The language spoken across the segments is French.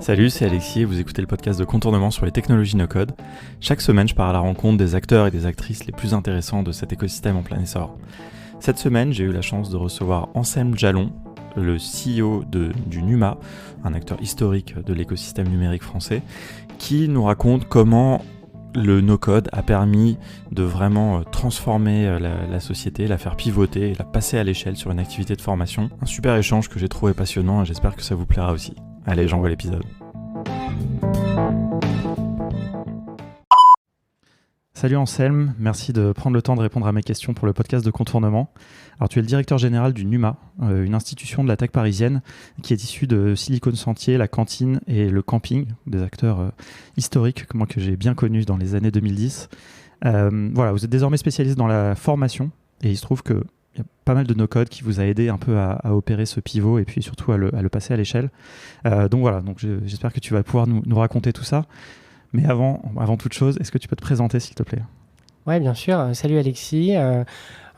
Salut, c'est Alexis et vous écoutez le podcast de Contournement sur les technologies no-code. Chaque semaine, je pars à la rencontre des acteurs et des actrices les plus intéressants de cet écosystème en plein essor. Cette semaine, j'ai eu la chance de recevoir Anselme Jallon, le CEO du NUMA, un acteur historique de l'écosystème numérique français, qui nous raconte comment le no-code a permis de vraiment transformer la société, la faire pivoter et la passer à l'échelle sur une activité de formation. Un super échange que j'ai trouvé passionnant et j'espère que ça vous plaira aussi. Allez, j'envoie l'épisode. Salut Anselme, merci de prendre le temps de répondre à mes questions pour le podcast de Contournement. Alors tu es le directeur général du NUMA, une institution de la tech parisienne qui est issue de Silicon Sentier, la cantine et le camping, des acteurs historiques que j'ai bien connus dans les années 2010. Voilà, vous êtes désormais spécialiste dans la formation et il se trouve qu'il y a pas mal de no-code qui vous a aidé un peu à opérer ce pivot et puis surtout à le passer à l'échelle. Donc voilà, j'espère que tu vas pouvoir nous raconter tout ça. Mais avant toute chose, est-ce que tu peux te présenter s'il te plaît ? Ouais, bien sûr. Salut Alexis.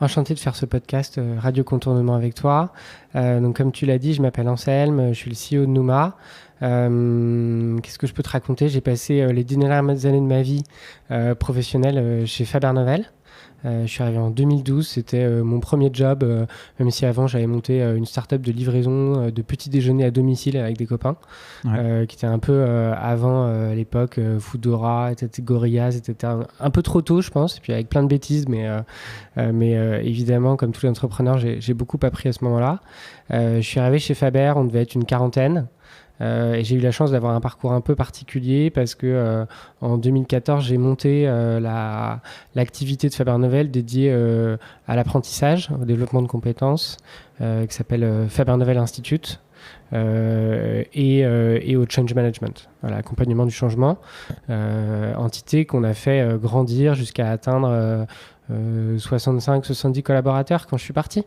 Enchanté de faire ce podcast Radio Contournement avec toi. Donc comme tu l'as dit, je m'appelle Anselme, je suis le CEO de NUMA. Qu'est-ce que je peux te raconter ? J'ai passé les dernières années de ma vie professionnelle chez Faber-Novel. Je suis arrivé en 2012, c'était mon premier job, même si avant j'avais monté une start-up de livraison de petits déjeuners à domicile avec des copains, qui était un peu avant à l'époque Foodora, Gorillaz, c'était un peu trop tôt je pense, et puis avec plein de bêtises, mais évidemment comme tous les entrepreneurs j'ai beaucoup appris à ce moment-là. Je suis arrivé chez Faber, on devait être une quarantaine. Et j'ai eu la chance d'avoir un parcours un peu particulier parce que en 2014 j'ai monté l'activité de Faber-Novel dédiée à l'apprentissage, au développement de compétences, qui s'appelle Faber-Novel Institute, et au change management, voilà, accompagnement du changement, entité qu'on a fait grandir jusqu'à atteindre 65-70 collaborateurs quand je suis parti.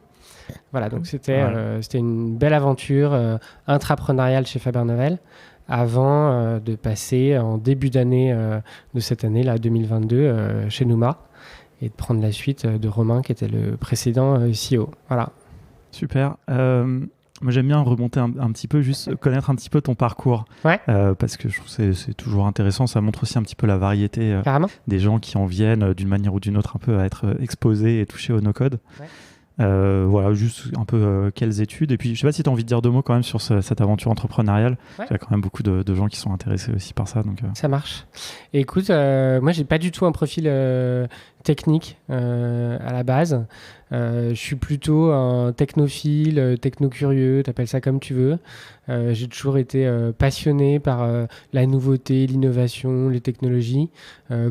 Voilà, donc c'était une belle aventure intrapreneuriale chez Faber-Novel avant de passer en début d'année de cette année, là, 2022, chez NUMA et de prendre la suite de Romain qui était le précédent CEO. Voilà. Super. Moi, j'aime bien remonter un petit peu, juste connaître un petit peu ton parcours. Ouais. Parce que je trouve que c'est toujours intéressant. Ça montre aussi un petit peu la variété des gens qui en viennent d'une manière ou d'une autre un peu à être exposés et touchés au no-code. Ouais. Voilà, juste un peu quelles études. Et puis, je sais pas si tu as envie de dire deux mots quand même sur cette aventure entrepreneuriale. Ouais. Il y a quand même beaucoup de gens qui sont intéressés aussi par ça. Ça marche. Et écoute, moi, j'ai pas du tout un profil technique à la base. Je suis plutôt un technophile, techno-curieux, t'appelles ça comme tu veux. J'ai toujours été passionné par la nouveauté, l'innovation, les technologies.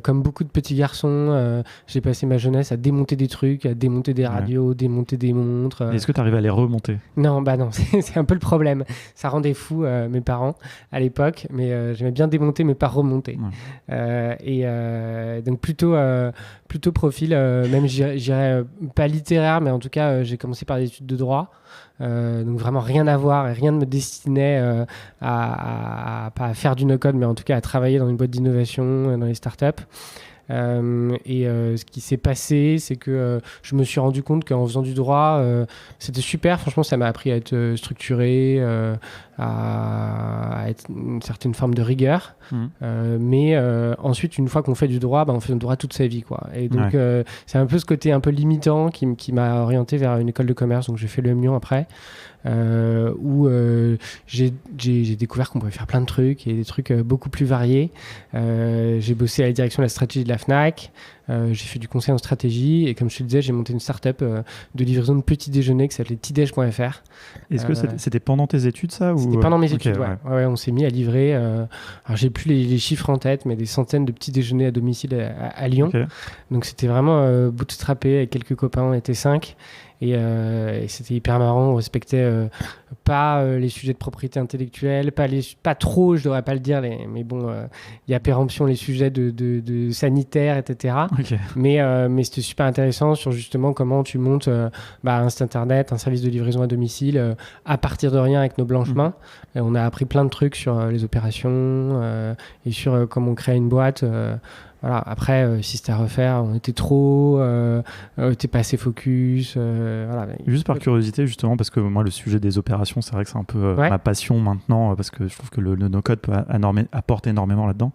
Comme beaucoup de petits garçons, j'ai passé ma jeunesse à démonter des trucs, à démonter des radios, démonter des montres. Est-ce que tu arrives à les remonter ? Non, c'est un peu le problème. Ça rendait fou mes parents à l'époque, mais j'aimais bien démonter mais pas remonter. Ouais. Donc plutôt profil, même j'irais pas littéraire, mais en tout cas j'ai commencé par des études de droit. Donc vraiment rien à voir et rien ne me destinait à pas à faire du no-code, mais en tout cas à travailler dans une boîte d'innovation, dans les startups. Ce qui s'est passé, c'est que je me suis rendu compte qu'en faisant du droit, c'était super. Franchement, ça m'a appris à être structuré, à être une certaine forme de rigueur. Mais ensuite, une fois qu'on fait du droit, on fait du droit toute sa vie, quoi. Et donc, c'est un peu ce côté un peu limitant qui m'a orienté vers une école de commerce. Donc, j'ai fait le Lyon après. Où j'ai découvert qu'on pouvait faire plein de trucs et des trucs beaucoup plus variés. J'ai bossé à la direction de la stratégie de la Fnac, j'ai fait du conseil en stratégie et comme je te le disais, j'ai monté une start-up de livraison de petits déjeuners qui s'appelait tidej.fr. Est-ce que c'était pendant tes études ça ou... C'était pendant mes études, ouais. On s'est mis à livrer, alors j'ai plus les chiffres en tête, mais des centaines de petits déjeuners à domicile à Lyon. Okay. Donc c'était vraiment bootstrappé avec quelques copains, on était 5. Et c'était hyper marrant, on respectait pas les sujets de propriété intellectuelle, pas trop, je devrais pas le dire, mais bon, il y a péremption les sujets de sanitaire, etc. Okay. Mais c'était super intéressant sur justement comment tu montes un site internet, un service de livraison à domicile à partir de rien avec nos blanches mains. Et on a appris plein de trucs sur les opérations et sur comment on crée une boîte Voilà. Après, si c'était à refaire, on était trop, t'es pas assez focus. Voilà. Juste par curiosité, justement, parce que moi, le sujet des opérations, c'est vrai que c'est un peu Ouais. ma passion maintenant, parce que je trouve que le no-code apporte énormément là-dedans.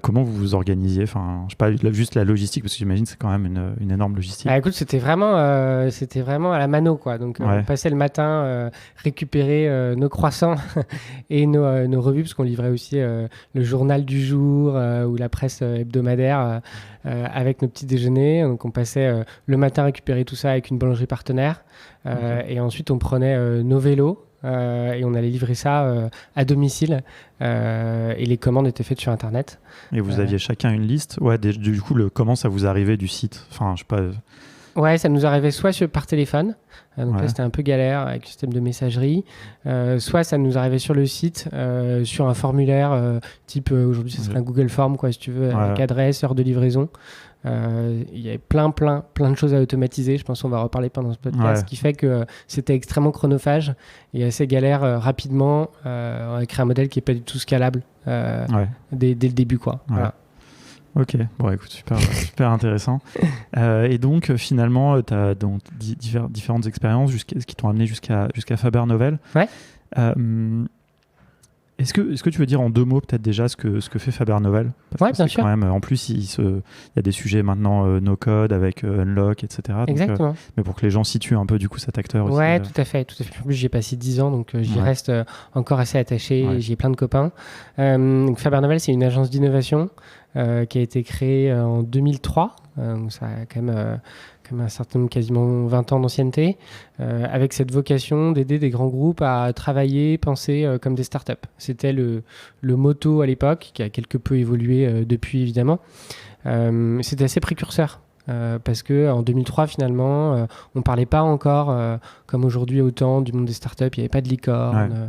Comment vous vous organisiez? Enfin, je sais pas, juste la logistique, parce que j'imagine que c'est quand même une énorme logistique. Ah, écoute, c'était vraiment à la mano, quoi. Donc, Ouais. on passait le matin récupérer nos croissants et nos revues, parce qu'on livrait aussi le journal du jour ou la presse hebdomadaire avec nos petits déjeuners. Donc, on passait le matin récupérer tout ça avec une boulangerie partenaire. Et ensuite, on prenait nos vélos. Et on allait livrer ça à domicile et les commandes étaient faites sur internet. Et vous aviez chacun une liste? Ouais, du coup, comment ça vous arrivait du site? Enfin, je sais pas. Ouais, ça nous arrivait soit par téléphone, donc Ouais. là c'était un peu galère avec le système de messagerie, soit ça nous arrivait sur le site, sur un formulaire type, aujourd'hui ça serait un Google Form, quoi, si tu veux, avec adresse, heure de livraison. Il y avait plein de choses à automatiser, je pense qu'on va reparler pendant ce podcast, ce qui fait que c'était extrêmement chronophage et assez galère rapidement. On a créé un modèle qui n'est pas du tout scalable dès le début, quoi. Ouais. Voilà. Ok, bon écoute, super intéressant. Et donc finalement, tu as donc différentes expériences qui t'ont amené jusqu'à Faber Novel. Ouais. Est-ce que tu veux dire en 2 mots peut-être déjà ce que fait Faber Novel? Ouais, bien sûr. Quand même, en plus, il y a des sujets maintenant no-code avec Unlock, etc. Exactement. Mais pour que les gens situent un peu du coup cet acteur aussi. Ouais, tout à fait. En plus, j'y ai passé 10 ans, donc j'y reste encore assez attaché. Ouais. J'y ai plein de copains. Donc Faber Novel, c'est une agence d'innovation qui a été créée en 2003. Donc ça a quand même un certain nombre, quasiment 20 ans d'ancienneté, avec cette vocation d'aider des grands groupes à travailler, penser comme des startups. C'était le motto à l'époque, qui a quelque peu évolué depuis évidemment. C'était assez précurseur. Parce que en 2003 finalement on parlait pas encore comme aujourd'hui autant du monde des startups, il n'y avait pas de licorne, voilà.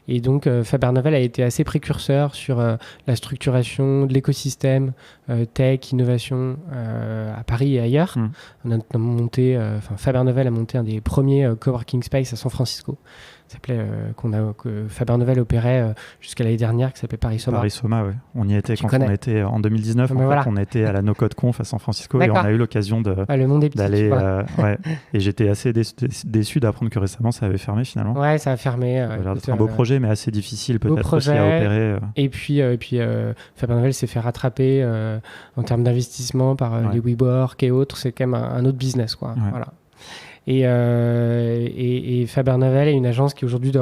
Et donc Faber Novel a été assez précurseur sur la structuration de l'écosystème tech, innovation à Paris et ailleurs. On a notamment monté, Faber Novel a monté un des premiers coworking space à San Francisco. Ça s'appelait que Faber Novel opérait jusqu'à l'année dernière, qui s'appelait Paris Soma. Paris Soma, ouais. On y était on était en 2019. On était à la No Code Conf à San Francisco. D'accord. Et on a eu l'occasion le monde est petit, d'aller. Et j'étais assez déçu d'apprendre que récemment ça avait fermé finalement. Ouais, ça a fermé. C'est un beau projet, mais assez difficile peut-être aussi à opérer. Et puis Faber Novel s'est fait rattraper en termes d'investissement par les WeWork et autres. C'est quand même un autre business, quoi. Ouais. Voilà. Et Faber Novel est une agence qui aujourd'hui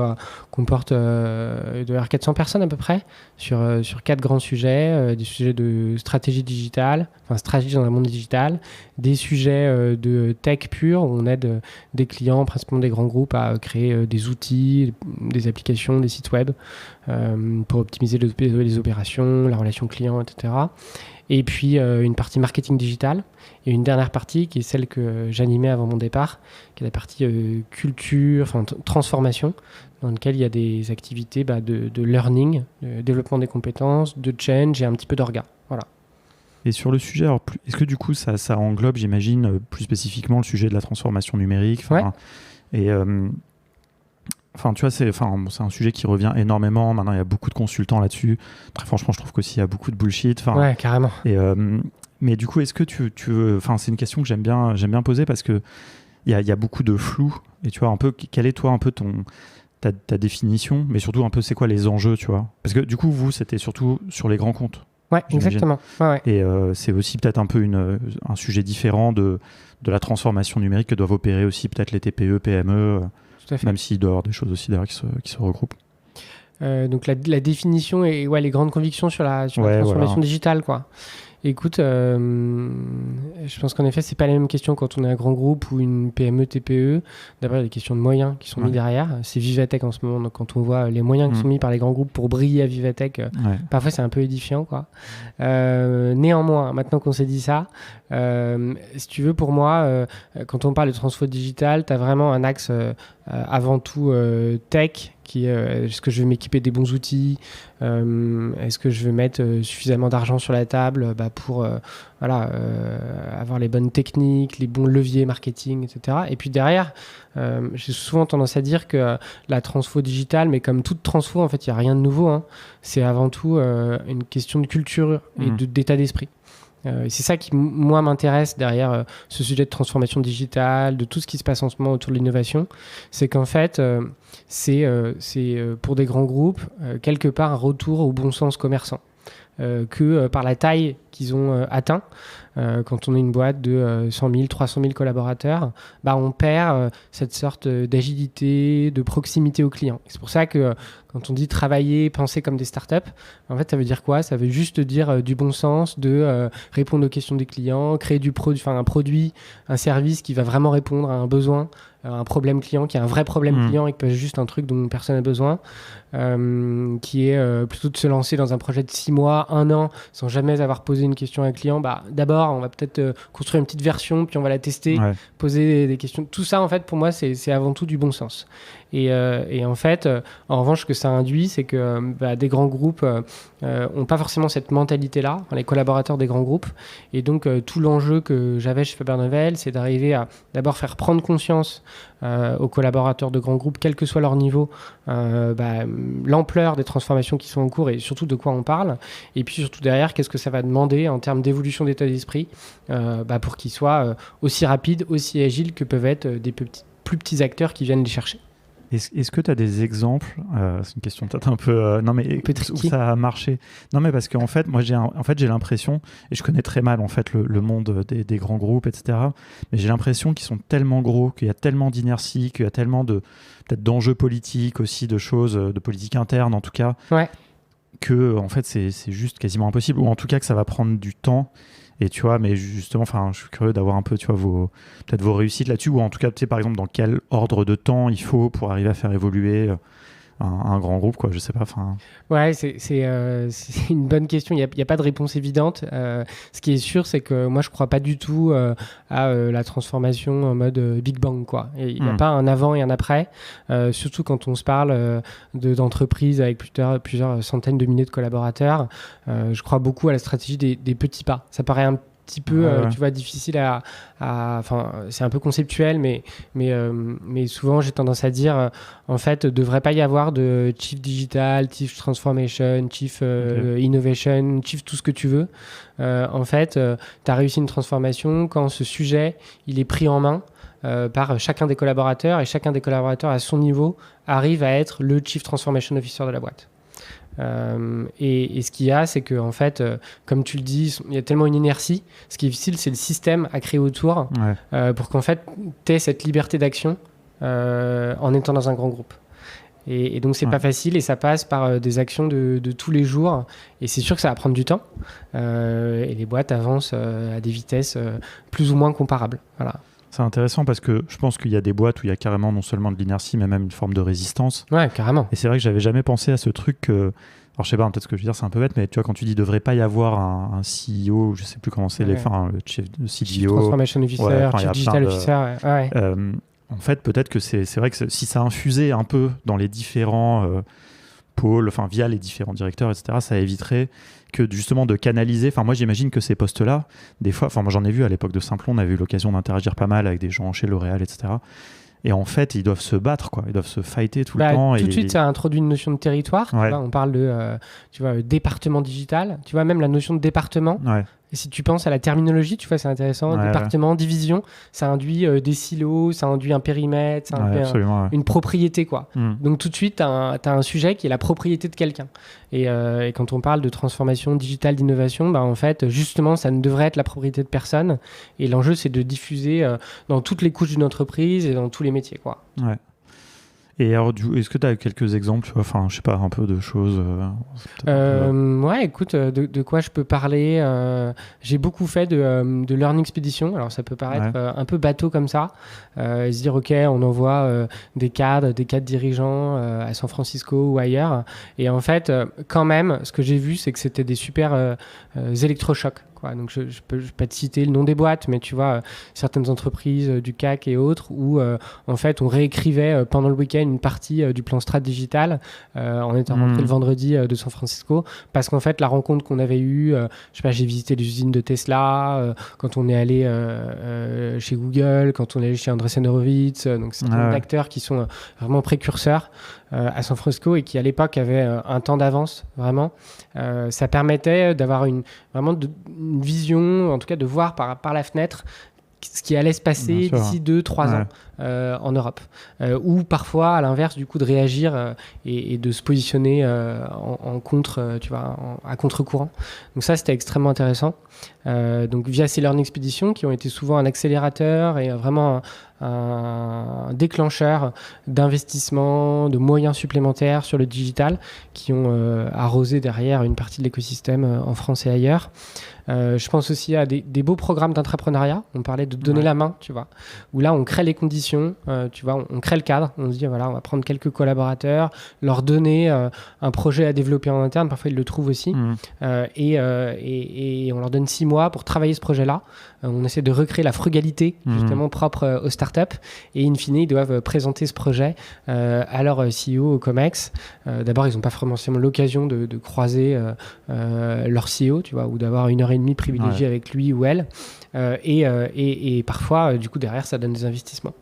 comporte de 400 personnes à peu près sur 4 grands sujets, des sujets de stratégie digitale, stratégie dans le monde digital, des sujets de tech pure où on aide des clients, principalement des grands groupes, à créer des outils, des applications, des sites web pour optimiser les opérations, la relation client, etc. Et puis une partie marketing digital et une dernière partie qui est celle que j'animais avant mon départ, qui est la partie culture, transformation, dans laquelle il y a des activités de learning, de développement des compétences, de change et un petit peu d'orga. Voilà. Et sur le sujet, alors, est-ce que du coup ça englobe, j'imagine, plus spécifiquement le sujet de la transformation numérique? Et tu vois, c'est un sujet qui revient énormément. Maintenant, il y a beaucoup de consultants là-dessus. Très franchement, je trouve qu'aussi il y a beaucoup de bullshit. Ouais, carrément. Mais du coup, est-ce que tu veux... c'est une question que j'aime bien poser parce que il y a beaucoup de flou. Et tu vois, un peu, quelle est toi un peu ta définition, mais surtout un peu c'est quoi les enjeux, tu vois? Parce que du coup, vous, c'était surtout sur les grands comptes. Ouais, exactement. Ouais. Et c'est aussi peut-être un peu un sujet différent de la transformation numérique que doivent opérer aussi peut-être les TPE, PME. Même s'il doit y avoir des choses aussi d'ailleurs qui se regroupent. Donc la définition et les grandes convictions sur la transformation digitale, quoi. Écoute, je pense qu'en effet, c'est pas la même question quand on est un grand groupe ou une PME, TPE. D'abord, il y a des questions de moyens qui sont mis derrière. C'est Vivatech en ce moment, donc quand on voit les moyens qui sont mis par les grands groupes pour briller à Vivatech, parfois c'est un peu édifiant, quoi. Néanmoins, maintenant qu'on s'est dit ça, si tu veux, pour moi, quand on parle de transfo digital, tu as vraiment un axe avant tout tech, qui est est-ce que je vais m'équiper des bons outils, est-ce que je vais mettre suffisamment d'argent sur la table pour avoir les bonnes techniques, les bons leviers marketing, etc. Et puis derrière, j'ai souvent tendance à dire que la transfo digitale, mais comme toute transfo, en fait, il n'y a rien de nouveau, hein. C'est avant tout une question de culture et d'état d'esprit. Et c'est ça qui, moi, m'intéresse derrière ce sujet de transformation digitale, de tout ce qui se passe en ce moment autour de l'innovation. C'est qu'en fait, c'est pour des grands groupes, quelque part, un retour au bon sens commerçant. Que par la taille qu'ils ont atteint. Quand on est une boîte de 100 000, 300 000 collaborateurs, on perd cette sorte d'agilité, de proximité aux clients. Et c'est pour ça que quand on dit travailler, penser comme des startups, en fait, ça veut dire quoi ? Ça veut juste dire du bon sens, de répondre aux questions des clients, créer un produit, un service qui va vraiment répondre à un besoin, un problème client, qui est un vrai problème client et qui peut être juste un truc dont personne n'a besoin, qui est plutôt de se lancer dans un projet de 6 mois, 1 an, sans jamais avoir posé une question à un client. D'abord, on va peut-être construire une petite version, puis on va la tester, poser des questions. Tout ça, en fait, pour moi, c'est avant tout du bon sens. Et en fait, en revanche, ce que ça induit, c'est que des grands groupes n'ont pas forcément cette mentalité-là, les collaborateurs des grands groupes. Et donc, tout l'enjeu que j'avais chez Faber Novel, c'est d'arriver à d'abord faire prendre conscience aux collaborateurs de grands groupes, quel que soit leur niveau, l'ampleur des transformations qui sont en cours et surtout de quoi on parle. Et puis surtout derrière, qu'est-ce que ça va demander en termes d'évolution d'état d'esprit pour qu'ils soient aussi rapides, aussi agiles que peuvent être des plus petits acteurs qui viennent les chercher. Est-ce que tu as des exemples, c'est une question peut-être un peu... où ça a marché. Non, mais parce qu'en fait, moi, j'ai l'impression, et je connais très mal en fait le monde des grands groupes, etc., mais j'ai l'impression qu'ils sont tellement gros, qu'il y a tellement d'inertie, qu'il y a tellement peut-être d'enjeux politiques aussi, de choses, de politique interne en tout cas, que en fait, c'est juste quasiment impossible, ou en tout cas que ça va prendre du temps. Et tu vois, mais justement, je suis curieux d'avoir un peu, tu vois, peut-être vos réussites là-dessus, ou en tout cas, tu sais, par exemple, dans quel ordre de temps il faut pour arriver à faire évoluer un grand groupe, quoi, je sais pas. Ouais, c'est une bonne question. Il y a pas de réponse évidente. Ce qui est sûr, c'est que moi, je crois pas du tout à la transformation en mode Big Bang, quoi. Il n'y a pas un avant et un après, surtout quand on se parle d'entreprises avec plusieurs centaines de milliers de collaborateurs. Je crois beaucoup à la stratégie des petits pas. Ça paraît un petit peu tu vois, difficile c'est un peu conceptuel, mais souvent j'ai tendance à dire en fait devrait pas y avoir de chief digital, chief transformation, chief innovation, chief tout ce que tu veux. En fait tu as réussi une transformation quand ce sujet il est pris en main par chacun des collaborateurs, et chacun des collaborateurs à son niveau arrive à être le chief transformation officer de la boîte. Et ce qu'il y a, c'est que en fait, comme tu le dis, il y a tellement une inertie. Ce qui est difficile, c'est le système à créer autour pour qu'en fait, tu aies cette liberté d'action en étant dans un grand groupe. Et donc, c'est pas facile, et ça passe par des actions de tous les jours. Et c'est sûr que ça va prendre du temps. Et les boîtes avancent à des vitesses plus ou moins comparables. Voilà. C'est intéressant parce que je pense qu'il y a des boîtes où il y a carrément non seulement de l'inertie, mais même une forme de résistance. Ouais, carrément. Et c'est vrai que j'avais jamais pensé à ce truc que... Alors je sais pas, peut-être ce que je veux dire c'est un peu bête, mais tu vois, quand tu dis devrait pas y avoir un CEO, je sais plus comment c'est, le chef de CDO, Chief Transformation Officer, Chief Digital Officer. En fait, peut-être que c'est vrai que si ça infusait un peu dans les différents pôles, via les différents directeurs, etc., ça éviterait que justement de canaliser. Moi, j'imagine que ces postes-là, des fois, moi j'en ai vu à l'époque de Simplon, on avait eu l'occasion d'interagir pas mal avec des gens chez L'Oréal, etc. Et en fait, ils doivent se battre, quoi. Ils doivent se fighter tout le temps. Tout de suite, ça introduit une notion de territoire. Tu vois, on parle de département digital. Tu vois, même la notion de département. Et si tu penses à la terminologie, tu vois, c'est intéressant. Département, division, ça induit des silos, ça induit un périmètre, ça induit une propriété, quoi. Donc tout de suite, tu as un sujet qui est la propriété de quelqu'un. Et quand on parle de transformation digitale, d'innovation, en fait, justement, ça ne devrait être la propriété de personne. Et l'enjeu, c'est de diffuser dans toutes les couches d'une entreprise et dans tous les métiers, quoi. Ouais. Et alors, est-ce que tu as quelques exemples, je sais pas, un peu de choses Ouais, écoute, de quoi je peux parler j'ai beaucoup fait de Learning Expedition. Alors, ça peut paraître un peu bateau comme ça. Et se dire, OK, on envoie des cadres dirigeants à San Francisco ou ailleurs. Et en fait, quand même, ce que j'ai vu, c'est que c'était des super électrochocs, quoi. Donc je peux pas te citer le nom des boîtes, mais tu vois, certaines entreprises du CAC et autres où en fait on réécrivait pendant le week-end une partie du plan strat digital en étant rentré le vendredi de San Francisco, parce qu'en fait la rencontre qu'on avait eue, je sais pas, j'ai visité les usines de Tesla, quand on est allé chez Google, quand on est allé chez Andreessen Horowitz, donc c'est d'acteurs qui sont vraiment précurseurs à San Francisco et qui à l'époque avaient un temps d'avance vraiment. Ça permettait d'avoir vraiment une vision, en tout cas de voir par la fenêtre ce qui allait se passer d'ici 2-3 ans en Europe. Ou parfois, à l'inverse, du coup, de réagir et de se positionner en contre, tu vois, à contre-courant. Donc ça, c'était extrêmement intéressant. Donc via ces Learning Expeditions, qui ont été souvent un accélérateur et vraiment un déclencheur d'investissement, de moyens supplémentaires sur le digital, qui ont arrosé derrière une partie de l'écosystème en France et ailleurs. Je pense aussi à des beaux programmes d'entrepreneuriat. On parlait de donner la main, tu vois, où là, on crée les conditions, tu vois, on crée le cadre. On se dit, voilà, on va prendre quelques collaborateurs, leur donner un projet à développer en interne. Parfois, ils le trouvent aussi. Et on leur donne 6 mois pour travailler ce projet-là. On essaie de recréer la frugalité, justement, propre aux startups. Et in fine, ils doivent présenter ce projet à leur CEO au COMEX. D'abord, ils n'ont pas forcément l'occasion de croiser leur CEO, tu vois, ou d'avoir 1h30 privilégiée avec lui ou elle. Et parfois, du coup, derrière, ça donne des investissements.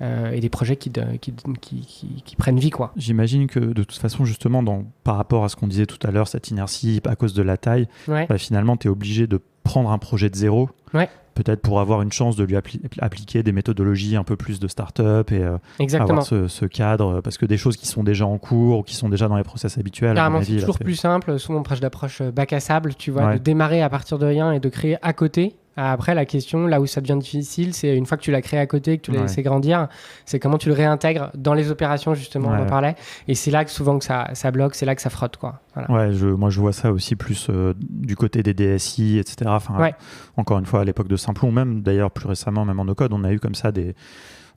Et des projets qui prennent vie, quoi. J'imagine que de toute façon, justement, par rapport à ce qu'on disait tout à l'heure, cette inertie à cause de la taille, finalement, tu es obligé de prendre un projet de zéro, peut-être pour avoir une chance de lui appliquer des méthodologies un peu plus de start-up et avoir ce cadre, parce que des choses qui sont déjà en cours ou qui sont déjà dans les process habituels. Carrément, c'est toujours plus simple, souvent on d'approche bac à sable, tu vois, de démarrer à partir de rien et de créer à côté. Après, la question, là où ça devient difficile, c'est une fois que tu l'as créé à côté, que tu l'as laissé grandir, c'est comment tu le réintègres dans les opérations, justement, on en parlait. Et c'est là que souvent que ça bloque, c'est là que ça frotte, quoi. Voilà. Moi, je vois ça aussi plus du côté des DSI, etc. Enfin, encore une fois, à l'époque de Simplon, même d'ailleurs plus récemment, même en no-code, on a eu comme ça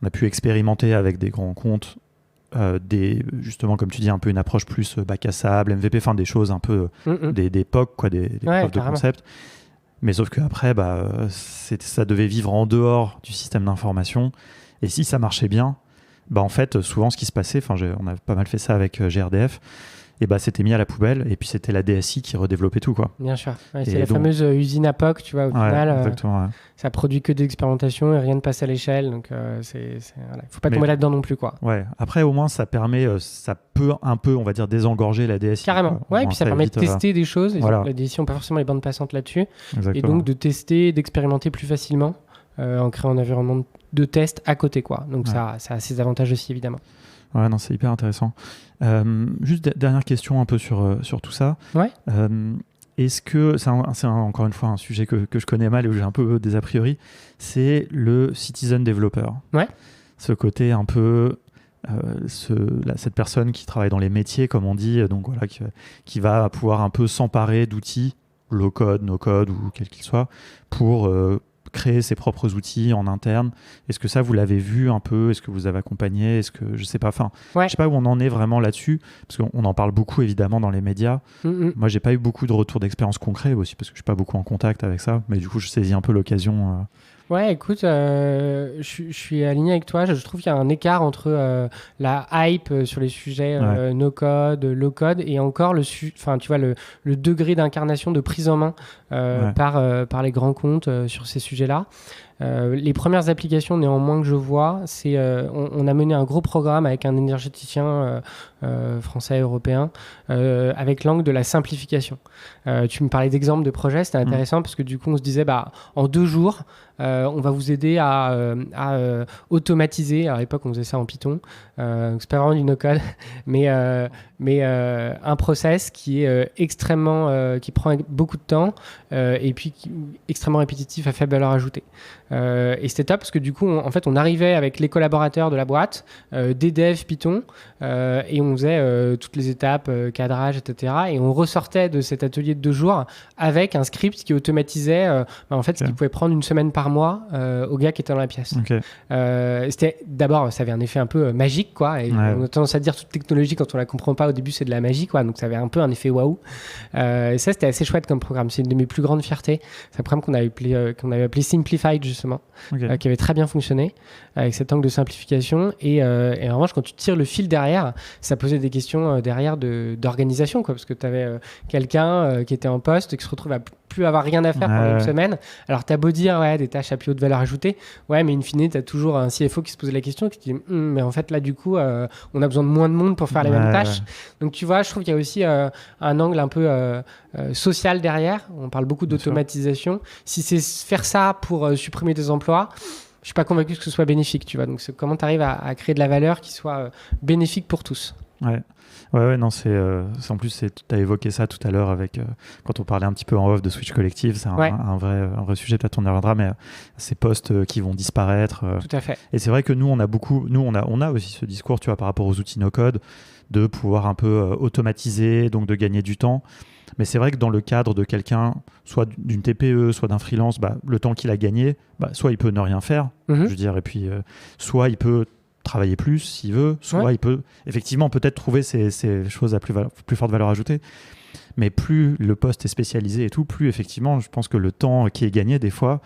on a pu expérimenter avec des grands comptes justement, comme tu dis, un peu une approche plus bac à sable, MVP, enfin des choses un peu des POC, quoi, des preuves de concept. Mais sauf qu'après, ça devait vivre en dehors du système d'information. Et si ça marchait bien, en fait, souvent, ce qui se passait, on a pas mal fait ça avec GRDF, et c'était mis à la poubelle, et puis c'était la DSI qui redévéopait tout, quoi. Bien sûr. C'est la fameuse usine à POC, tu vois, au final. Ça produit que de l'expérimentation et rien ne passe à l'échelle. Donc, faut pas tomber là-dedans non plus, quoi. Ouais. Après, au moins, ça peut un peu, on va dire, désengorger la DSI. Carrément. Et puis ça permet de tester des choses. La DSI n'a pas forcément les bandes passantes là-dessus. Exactement. Et donc, de tester, d'expérimenter plus facilement en créant un environnement de test à côté, quoi. Donc, ça a ses avantages aussi, évidemment. Ouais, non, c'est hyper intéressant. Juste dernière question un peu sur tout ça. Est-ce que, c'est encore une fois un sujet que je connais mal et où j'ai un peu des a priori, c'est le citizen developer. Ce côté un peu, cette personne qui travaille dans les métiers, comme on dit, donc voilà, qui va pouvoir un peu s'emparer d'outils, low-code, no-code ou quel qu'il soit, pour créer ses propres outils en interne. Est-ce que ça, vous l'avez vu un peu? Est-ce que vous avez accompagné? Est-ce que, je sais pas, je sais pas où on en est vraiment là-dessus, parce qu'on en parle beaucoup évidemment dans les médias. Moi, j'ai pas eu beaucoup de retours d'expérience concrets aussi, parce que je suis pas beaucoup en contact avec ça, mais du coup, je saisis un peu l'occasion. Ouais, écoute, je suis aligné avec toi. Je trouve qu'il y a un écart entre la hype sur les sujets no-code, low-code, et encore tu vois, le degré d'incarnation, de prise en main par les grands comptes sur ces sujets-là. Les premières applications, néanmoins, que je vois, c'est on a mené un gros programme avec un énergéticien français, européen, avec l'angle de la simplification. Tu me parlais d'exemples de projets, c'était intéressant parce que du coup, on se disait, en 2 jours, on va vous aider à automatiser. À l'époque, on faisait ça en Python. C'est pas vraiment du no-code, mais un process qui est extrêmement, qui prend beaucoup de temps et puis extrêmement répétitif à faible valeur ajoutée. Et c'était top parce que du coup, en fait, on arrivait avec les collaborateurs de la boîte, des devs Python, et on faisait toutes les étapes, cadrage, etc. Et on ressortait de cet atelier de 2 jours avec un script qui automatisait en fait, ce qui pouvait prendre 1 semaine par mois au gars qui était dans la pièce. D'abord, ça avait un effet un peu magique, quoi. Et on a tendance à dire toute technologie, quand on la comprend pas au début, c'est de la magie, quoi. Donc ça avait un peu un effet waouh. Et ça, c'était assez chouette comme programme. C'est une de mes plus grandes fiertés. C'est un programme qu'on avait appelé Simplified, justement, qui avait très bien fonctionné avec cet angle de simplification. Et en revanche, quand tu tires le fil derrière, ça posait des questions derrière d'organisation, quoi, parce que tu avais quelqu'un qui était en poste et qui se retrouve à plus avoir rien à faire pendant 1 semaine. Alors, tu as beau dire des tâches à plus haute valeur ajoutée, mais in fine, tu as toujours un CFO qui se pose la question, qui te dit mais en fait, là, du coup, on a besoin de moins de monde pour faire les mêmes tâches. Donc, tu vois, je trouve qu'il y a aussi un angle un peu social derrière. On parle beaucoup d'automatisation. Si c'est faire ça pour supprimer des emplois, je suis pas convaincu que ce soit bénéfique, tu vois. Donc, c'est comment tu arrives à créer de la valeur qui soit bénéfique pour tous. Non, en plus, tu as évoqué ça tout à l'heure avec, quand on parlait un petit peu en off de Switch Collective, c'est un vrai sujet, peut-être on y reviendra, mais ces postes qui vont disparaître. Tout à fait. Et c'est vrai que nous, on a aussi ce discours, tu vois, par rapport aux outils no-code, de pouvoir un peu automatiser, donc de gagner du temps. Mais c'est vrai que dans le cadre de quelqu'un, soit d'une TPE, soit d'un freelance, le temps qu'il a gagné, soit il peut ne rien faire, je veux dire, et puis soit il peut travailler plus s'il veut, soit il peut effectivement peut-être trouver ces choses à plus forte valeur ajoutée. Mais plus le poste est spécialisé et tout, plus effectivement, je pense que le temps qui est gagné, des fois,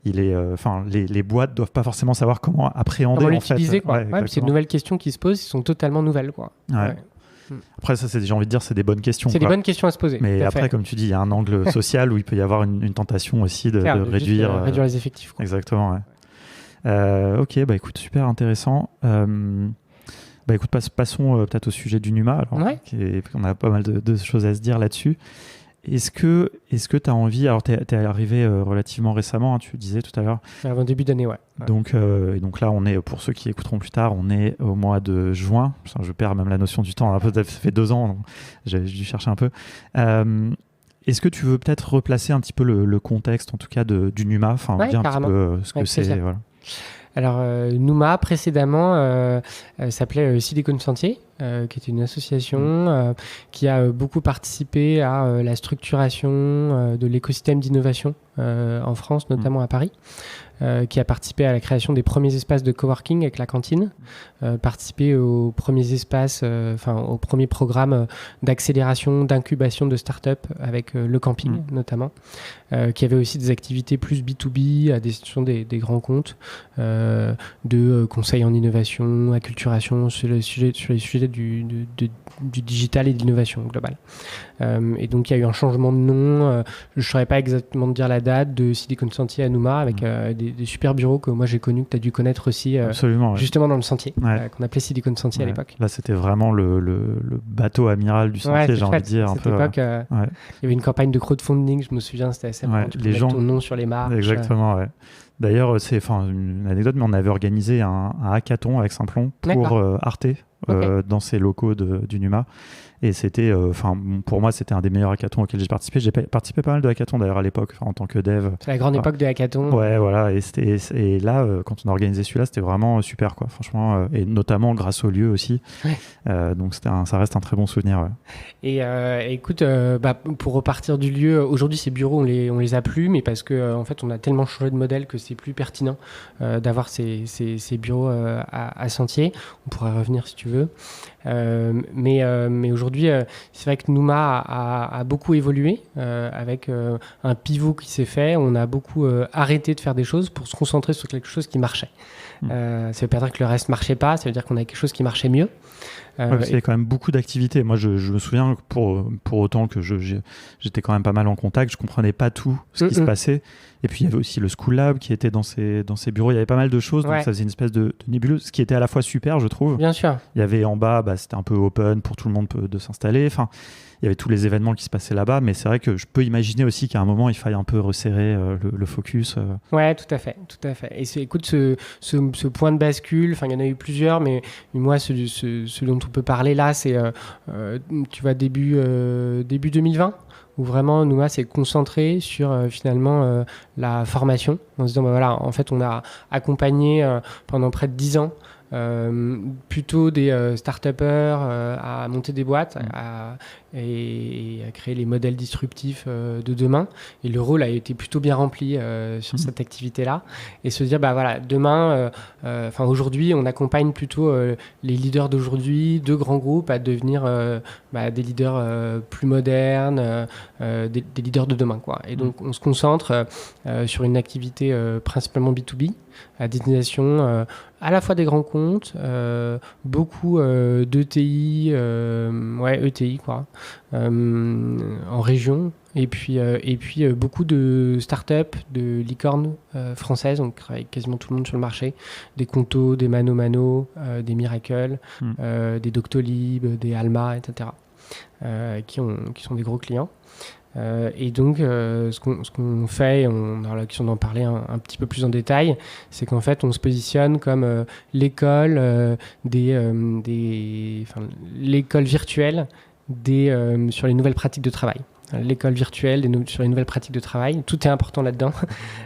les boîtes doivent pas forcément savoir comment appréhender. Comment l'utiliser, quoi. C'est une nouvelle question qui se pose, ils sont totalement nouvelles, quoi. Après, ça, j'ai envie de dire, c'est des bonnes questions. C'est des bonnes questions à se poser. Mais après, comme tu dis, il y a un angle social où il peut y avoir une tentation aussi de réduire les effectifs, quoi. Exactement, ok, écoute, super intéressant. Écoute, passons peut-être au sujet du NUMA. Alors, on a pas mal de choses à se dire là-dessus. Est-ce que tu as envie... Alors, tu es arrivé relativement récemment, tu le disais tout à l'heure. Avant début d'année, Donc là, on est, pour ceux qui écouteront plus tard, on est au mois de juin. Je perds même la notion du temps. Ça fait 2 ans, donc j'ai dû chercher un peu. Est-ce que tu veux peut-être replacer un petit peu le contexte, en tout cas, du NUMA, dire un petit peu ce que c'est. Voilà. Alors, NUMA, précédemment, s'appelait Silicon Sentier, qui était une association qui a beaucoup participé à la structuration de l'écosystème d'innovation en France, notamment à Paris, qui a participé à la création des premiers espaces de coworking avec la cantine, participé aux premiers espaces, au premier programme d'accélération, d'incubation de start-up avec le camping notamment, qui avait aussi des activités plus B2B à destination des grands comptes, de conseils en innovation, acculturation sur les sujets du digital et de l'innovation globale. Et donc il y a eu un changement de nom, je ne saurais pas exactement te dire la date, de Silicon Sentier à NUMA, avec des super bureaux que moi j'ai connus, que tu as dû connaître aussi, justement dans le Sentier, qu'on appelait Silicon Sentier à l'époque. Là c'était vraiment le bateau amiral du Sentier, j'ai envie de dire. Cette époque, il y avait une campagne de crowdfunding, je me souviens, c'était assez marrant, tu pouvais mettre ton nom sur les marches. Exactement, D'ailleurs, c'est une anecdote, mais on avait organisé un hackathon avec Simplon pour Arte, dans ces locaux du NUMA. Et c'était, pour moi, c'était un des meilleurs hackathons auxquels j'ai participé. J'ai participé pas mal de hackathons d'ailleurs à l'époque, en tant que dev. C'est la grande époque de hackathon. Ouais, voilà. Et là, quand on a organisé celui-là, c'était vraiment super, quoi. Franchement, et notamment grâce au lieu aussi. Donc ça reste un très bon souvenir. Et écoute, pour repartir du lieu, aujourd'hui ces bureaux on les a plus, mais parce que en fait on a tellement changé de modèle que c'est plus pertinent d'avoir ces bureaux à Sentier. On pourra revenir si tu veux. Mais aujourd'hui, c'est vrai que NUMA a beaucoup évolué avec un pivot qui s'est fait. On a beaucoup arrêté de faire des choses pour se concentrer sur quelque chose qui marchait. Ça veut pas dire que le reste marchait pas, ça veut dire qu'on avait quelque chose qui marchait mieux. Parce qu'il y a quand même beaucoup d'activités. Moi, je me souviens, pour autant que j'étais quand même pas mal en contact, je comprenais pas tout ce qui se passait. Et puis, il y avait aussi le School Lab qui était dans ces bureaux. Il y avait pas mal de choses, donc ça faisait une espèce de nébuleuse, ce qui était à la fois super, je trouve. Bien sûr. Il y avait en bas, c'était un peu open pour tout le monde de s'installer. Enfin, il y avait tous les événements qui se passaient là-bas, mais c'est vrai que je peux imaginer aussi qu'à un moment, il faille un peu resserrer le focus. Ouais, tout à fait. Et écoute, ce point de bascule, il y en a eu plusieurs, mais moi, celui dont on peut parler là, c'est tu vois, début 2020, où vraiment Nouma s'est concentré sur finalement la formation, en se disant voilà, en fait on a accompagné pendant près de 10 ans plutôt des start-upers à monter des boîtes et à créer les modèles disruptifs de demain. Et le rôle a été plutôt bien rempli sur cette activité-là. Et se dire, voilà, demain, aujourd'hui, on accompagne plutôt les leaders d'aujourd'hui, de grands groupes, à devenir des leaders plus modernes, des leaders de demain, quoi. Et donc, on se concentre sur une activité principalement B2B, à destination à la fois des grands comptes, beaucoup d'ETI, ETI quoi, en région, et puis beaucoup de startups, de licornes françaises. On travaille avec quasiment tout le monde sur le marché, des Conto, des Mano, des Miracle, des Doctolib, des Alma, etc. Qui sont des gros clients. Et donc, ce qu'on fait, on aura l'occasion d'en parler un petit peu plus en détail, c'est qu'en fait, on se positionne comme l'école l'école virtuelle sur les nouvelles pratiques de travail. L'école virtuelle sur les nouvelles pratiques de travail. Tout est important là-dedans.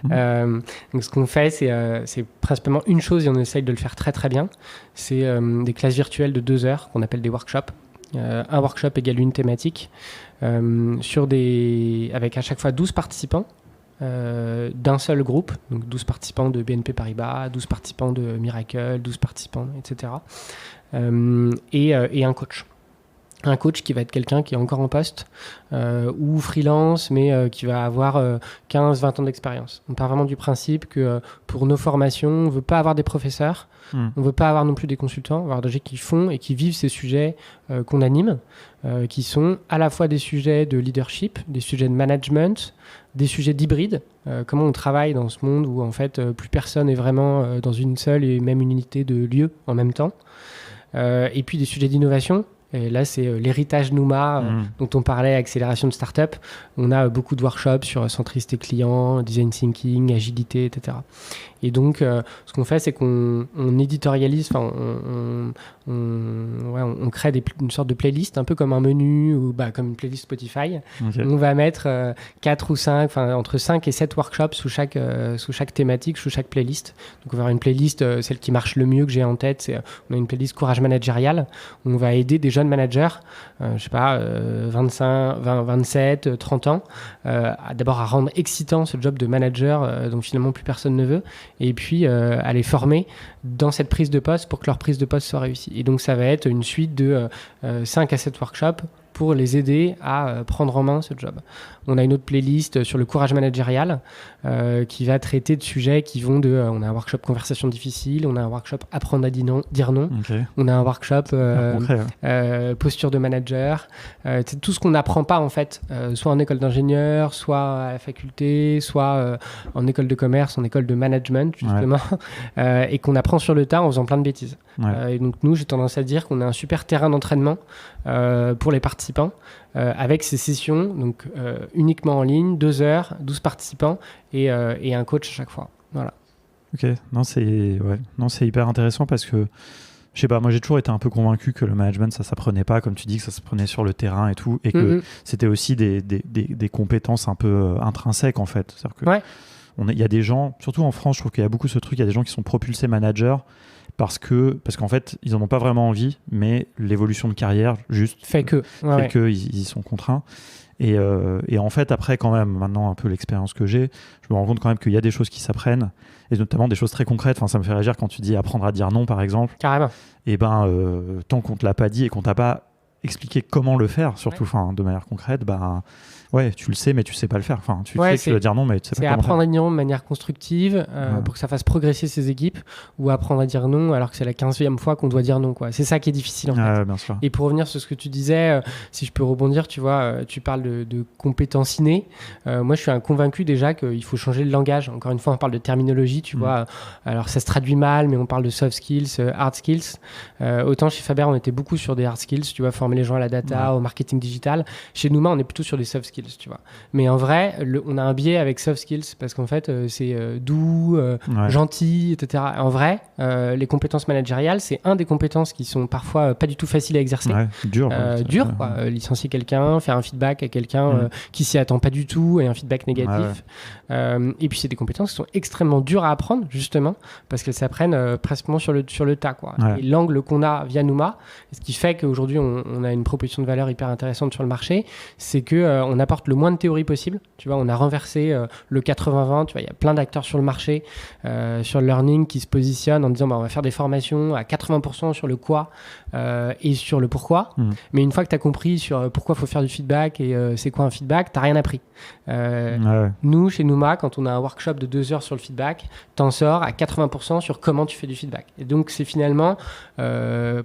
Donc, ce qu'on fait, c'est principalement une chose, et on essaye de le faire très très bien. C'est des classes virtuelles de 2 heures qu'on appelle des workshops. Un workshop égale une thématique. Avec à chaque fois 12 participants d'un seul groupe, donc 12 participants de BNP Paribas, 12 participants de Miracle, 12 participants, etc. Et un coach. Un coach qui va être quelqu'un qui est encore en poste ou freelance, mais qui va avoir 15-20 ans d'expérience. On part vraiment du principe que pour nos formations, on ne veut pas avoir des professeurs, on ne veut pas avoir non plus des consultants, on veut avoir des gens qui font et qui vivent ces sujets qu'on anime, qui sont à la fois des sujets de leadership, des sujets de management, des sujets d'hybride, comment on travaille dans ce monde où en fait plus personne n'est vraiment dans une seule et même unité de lieu en même temps, et puis des sujets d'innovation. Et là, c'est l'héritage Nouma dont on parlait, accélération de start-up. On a beaucoup de workshops sur centricité client, design thinking, agilité, etc. Et donc, ce qu'on fait, c'est qu'on éditorialise, on crée une sorte de playlist, un peu comme un menu ou comme une playlist Spotify. Okay. On va mettre 4 ou 5, entre 5 et 7 workshops sous chaque thématique, sous chaque playlist. Donc, on va avoir une playlist, celle qui marche le mieux que j'ai en tête, on a une playlist courage managérial, où on va aider des jeunes managers, 25, 20, 27, 30 ans, d'abord à rendre excitant ce job de manager dont finalement plus personne ne veut, et puis à les former dans cette prise de poste pour que leur prise de poste soit réussie. Et donc ça va être une suite de 5 à 7 workshops pour les aider à prendre en main ce job. On a une autre playlist sur le courage managérial qui va traiter de sujets qui vont on a un workshop conversation difficile, on a un workshop apprendre à dire non, okay. On a un workshop posture de manager, c'est tout ce qu'on n'apprend pas en fait, soit en école d'ingénieur, soit à la faculté, soit en école de commerce, en école de management justement, et qu'on apprend sur le tas en faisant plein de bêtises. Et donc nous, j'ai tendance à dire qu'on a un super terrain d'entraînement pour les participants, avec ces sessions donc uniquement en ligne, 2 heures, 12 participants et un coach à chaque fois. Voilà. Ok, c'est hyper intéressant parce que je sais pas, moi j'ai toujours été un peu convaincu que le management ça s'apprenait pas, comme tu dis, que ça s'apprenait sur le terrain et tout, et que c'était aussi des compétences un peu intrinsèques en fait. C'est-à-dire que il y a des gens, surtout en France, je trouve qu'il y a beaucoup ce truc, il y a des gens qui sont propulsés managers parce qu'en fait ils en ont pas vraiment envie, mais l'évolution de carrière juste fait que ils sont contraints. Et en fait après quand même, maintenant un peu l'expérience que j'ai, je me rends compte quand même qu'il y a des choses qui s'apprennent, et notamment des choses très concrètes. Enfin, ça me fait réagir quand tu dis apprendre à dire non par exemple. Carrément. Et tant qu'on te l'a pas dit et qu'on t'a pas expliqué comment le faire, surtout de manière concrète, tu le sais mais tu sais pas le faire. Enfin, tu sais que tu dois dire non mais tu sais pas comment faire. C'est apprendre à dire non de manière constructive pour que ça fasse progresser ses équipes, ou apprendre à dire non alors que c'est la 15e fois qu'on doit dire non, quoi. C'est ça qui est difficile en fait. Bien sûr. Et pour revenir sur ce que tu disais, si je peux rebondir, tu vois, tu parles de compétences innées. Moi je suis un convaincu déjà qu'il faut changer le langage. Encore une fois, on parle de terminologie, tu vois. Alors ça se traduit mal, mais on parle de soft skills, hard skills. Autant chez Faber on était beaucoup sur des hard skills, tu vois, former former les gens à la data, au marketing digital. Chez Nouma, on est plutôt sur des soft skills, tu vois. Mais en vrai, on a un biais avec soft skills parce qu'en fait, c'est doux, gentil, etc. En vrai, les compétences managériales, c'est un des compétences qui sont parfois pas du tout faciles à exercer. Dur, quoi. Licencier quelqu'un, faire un feedback à quelqu'un qui s'y attend pas du tout et un feedback négatif. Et puis, c'est des compétences qui sont extrêmement dures à apprendre, justement, parce qu'elles s'apprennent presque sur le tas, quoi. Et l'angle qu'on a via Nouma, ce qui fait qu'aujourd'hui, on a une proposition de valeur hyper intéressante sur le marché, c'est qu'on apporte le moins de théorie possible. Tu vois, on a renversé le 80-20. Tu vois, il y a plein d'acteurs sur le marché, sur le learning, qui se positionnent en disant on va faire des formations à 80% sur le quoi et sur le pourquoi. Mais une fois que tu as compris sur pourquoi il faut faire du feedback et c'est quoi un feedback, tu n'as rien appris. Nous, chez Nouma, quand on a un workshop de 2 heures sur le feedback, tu en sors à 80% sur comment tu fais du feedback. Et donc, c'est finalement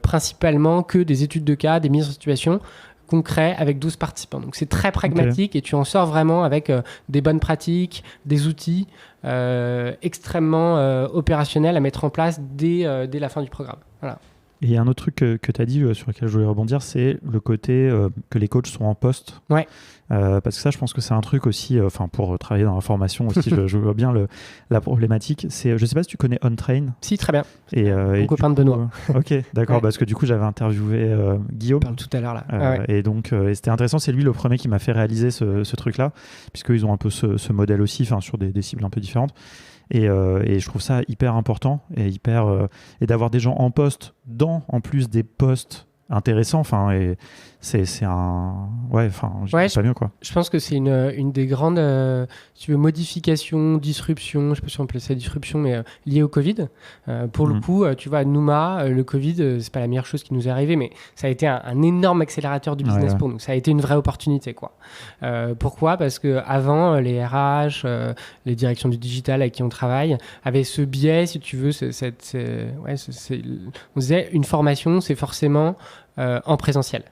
principalement que des études de cas, des mises en situation concret avec 12 participants. Donc, c'est très pragmatique et tu en sors vraiment avec des bonnes pratiques, des outils extrêmement opérationnels à mettre en place dès la fin du programme. Voilà. Et il y a un autre truc que tu as dit sur lequel je voulais rebondir, c'est le côté que les coachs sont en poste. Parce que ça, je pense que c'est un truc aussi, pour travailler dans la formation aussi, je vois bien la problématique. C'est, je sais pas si tu connais OnTrain. Si, très bien. Mon copain de Benoît. Ok, d'accord, parce que du coup, j'avais interviewé Guillaume. On parle tout à l'heure là. Et donc, c'était intéressant, c'est lui le premier qui m'a fait réaliser ce truc-là, puisqu'ils ont un peu ce modèle aussi, sur des cibles un peu différentes. Et je trouve ça hyper important et d'avoir des gens en poste en plus des postes intéressants. Et c'est un pas mieux, quoi. Je pense que c'est une des grandes si tu veux, modifications, disruptions, je sais pas si on appelle ça disruption, mais liées au Covid. Pour le coup, tu vois, à Nouma, le Covid, c'est pas la meilleure chose qui nous est arrivée, mais ça a été un énorme accélérateur du business pour nous. Ça a été une vraie opportunité, quoi. Pourquoi ? Parce que avant, les RH, les directions du digital avec qui on travaille, avaient ce biais, si tu veux, on disait une formation, c'est forcément en présentiel.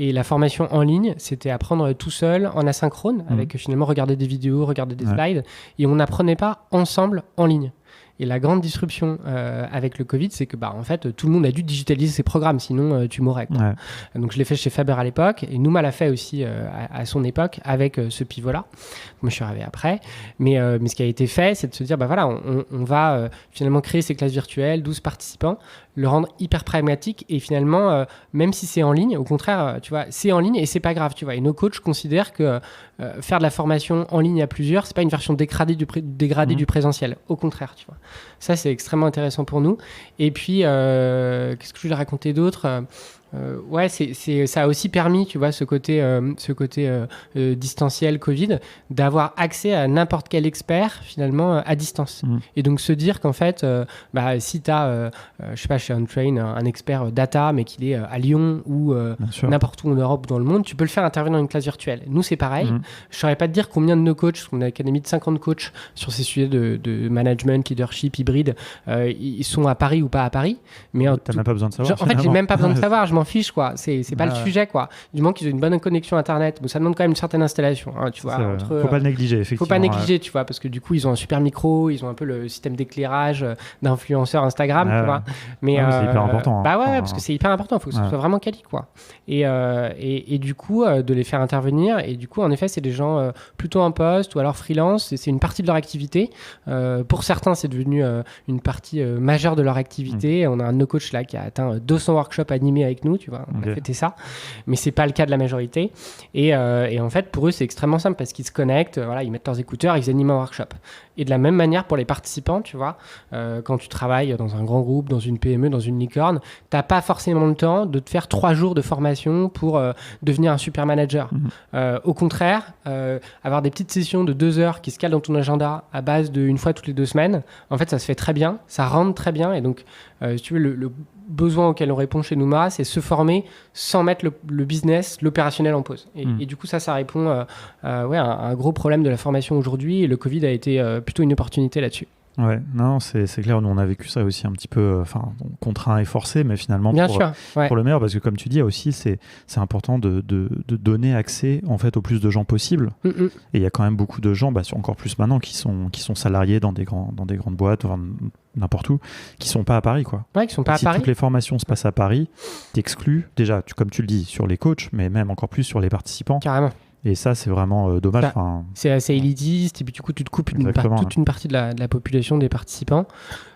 Et la formation en ligne, c'était apprendre tout seul, en asynchrone, avec finalement regarder des vidéos, regarder des slides. Et on n'apprenait pas ensemble en ligne. Et la grande disruption avec le Covid, c'est que en fait, tout le monde a dû digitaliser ses programmes, sinon tu mourrais, quoi. Donc je l'ai fait chez Faber à l'époque, et Nouma l'a fait aussi à son époque avec ce pivot-là. Moi, je suis arrivé après. Mais ce qui a été fait, c'est de se dire, on va finalement créer ces classes virtuelles, 12 participants, le rendre hyper pragmatique, et finalement, même si c'est en ligne, au contraire, tu vois, c'est en ligne et c'est pas grave, tu vois. Et nos coachs considèrent que faire de la formation en ligne à plusieurs, c'est pas une version dégradée du présentiel. Au contraire, tu vois. Ça, c'est extrêmement intéressant pour nous. Et puis, qu'est-ce que je voulais raconter d'autre ? Ça a aussi permis, tu vois, ce côté distanciel Covid, d'avoir accès à n'importe quel expert finalement à distance. Et donc se dire qu'en fait, si tu as, je sais pas, chez OnTrain, un expert data, mais qu'il est à Lyon ou n'importe où en Europe ou dans le monde, tu peux le faire intervenir dans une classe virtuelle. Nous, c'est pareil. Je saurais pas te dire combien de nos coachs, parce qu'on a une académie de 50 coachs sur ces sujets de management, leadership, hybride, ils sont à Paris ou pas à Paris. Mais t'as même pas besoin de savoir. En fait, j'ai même pas besoin de savoir. Je m'en fiche, quoi. C'est pas le sujet, quoi. Du moment qu'ils ont une bonne connexion internet, ça demande quand même une certaine installation, tu vois. Faut pas le négliger, effectivement. Faut pas négliger, tu vois, parce que du coup, ils ont un super micro, ils ont un peu le système d'éclairage d'influenceurs Instagram, tu vois. Mais c'est hyper important. Parce que c'est hyper important. Faut que ce soit vraiment quali, quoi. Et du coup, de les faire intervenir. Et du coup, en effet, c'est des gens plutôt en poste ou alors freelance. C'est une partie de leur activité. Pour certains, c'est devenu une partie majeure de leur activité. On a un de nos coachs là qui a atteint 200 workshops animés avec nous, tu vois. On a fêté ça, mais c'est pas le cas de la majorité. Et en fait, pour eux, c'est extrêmement simple parce qu'ils se connectent, ils mettent leurs écouteurs, ils animent un workshop. Et de la même manière pour les participants, tu vois, quand tu travailles dans un grand groupe, dans une PME, dans une licorne, t'as pas forcément le temps de te faire 3 jours de formation pour devenir un super manager. Au contraire, avoir des petites sessions de 2 heures qui se calent dans ton agenda à base d'une fois toutes les 2 semaines, en fait, ça se fait très bien, ça rentre très bien. Et donc, si tu veux, le besoin auquel on répond chez Nouma, c'est se former sans mettre le business, l'opérationnel en pause. Et du coup, ça répond à un gros problème de la formation aujourd'hui. Et le Covid a été plutôt une opportunité là-dessus. Ouais, non, c'est clair. Nous, on a vécu ça aussi un petit peu, contraint et forcé, mais finalement Bien sûr, pour le meilleur, parce que comme tu dis, aussi, c'est important de donner accès en fait au plus de gens possible. Et il y a quand même beaucoup de gens, encore plus maintenant, qui sont salariés dans des grandes boîtes, n'importe où, qui sont pas à Paris, quoi. Ouais, qui sont pas à si Paris. Toutes les formations se passent à Paris, t'exclus déjà, comme tu le dis, sur les coachs, mais même encore plus sur les participants. Carrément. Et ça, c'est vraiment dommage. C'est assez élitiste, et puis du coup, tu te coupes toute une partie de la population des participants.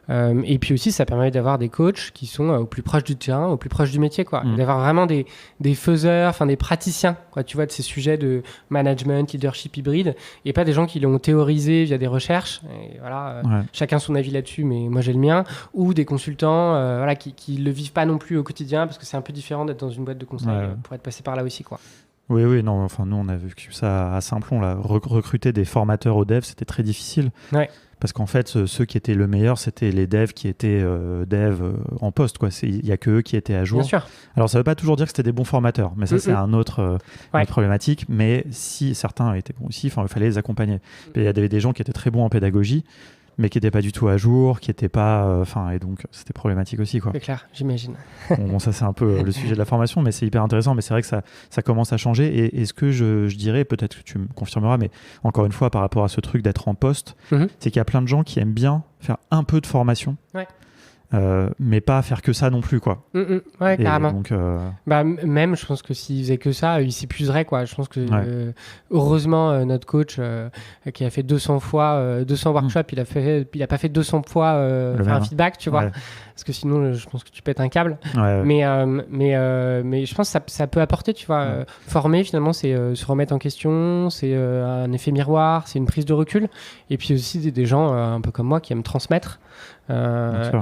Et puis aussi, ça permet d'avoir des coachs qui sont au plus proche du terrain, au plus proche du métier, quoi. D'avoir vraiment des faiseurs, des praticiens, quoi, tu vois, de ces sujets de management, leadership hybride, et pas des gens qui l'ont théorisé via des recherches. Et voilà, chacun son avis là-dessus, mais moi j'ai le mien. Ou des consultants qui le vivent pas non plus au quotidien, parce que c'est un peu différent d'être dans une boîte de conseil pour être passé par là aussi, quoi. Oui, non, nous on a vécu ça à Simplon, là. Recruter des formateurs aux devs, c'était très difficile. Ouais. Parce qu'en fait, ceux qui étaient le meilleur, c'était les devs qui étaient devs en poste, quoi. Il n'y a que eux qui étaient à jour. Bien sûr. Alors ça ne veut pas toujours dire que c'était des bons formateurs, mais ça c'est une autre problématique. Mais si certains étaient bons aussi, il fallait les accompagner. Il y avait des gens qui étaient très bons en pédagogie, mais qui n'étaient pas du tout à jour, qui n'étaient pas... et donc, c'était problématique aussi, quoi. C'est clair, j'imagine. Bon, ça, c'est un peu le sujet de la formation, mais c'est hyper intéressant. Mais c'est vrai que ça commence à changer. Et ce que je dirais, peut-être que tu me confirmeras, mais encore une fois, par rapport à ce truc d'être en poste, c'est qu'il y a plein de gens qui aiment bien faire un peu de formation. Ouais. Mais pas faire que ça non plus, quoi. Ouais, carrément. Donc, même, je pense que s'il faisait que ça, il s'épuiserait, quoi. Je pense que heureusement, notre coach qui a fait 200 workshops, il a pas fait 200 fois un feedback, tu vois. Parce que sinon, je pense que tu pètes un câble. Mais je pense que ça peut apporter, tu vois. Former, finalement, c'est se remettre en question, c'est un effet miroir, c'est une prise de recul. Et puis aussi des gens un peu comme moi qui aiment transmettre.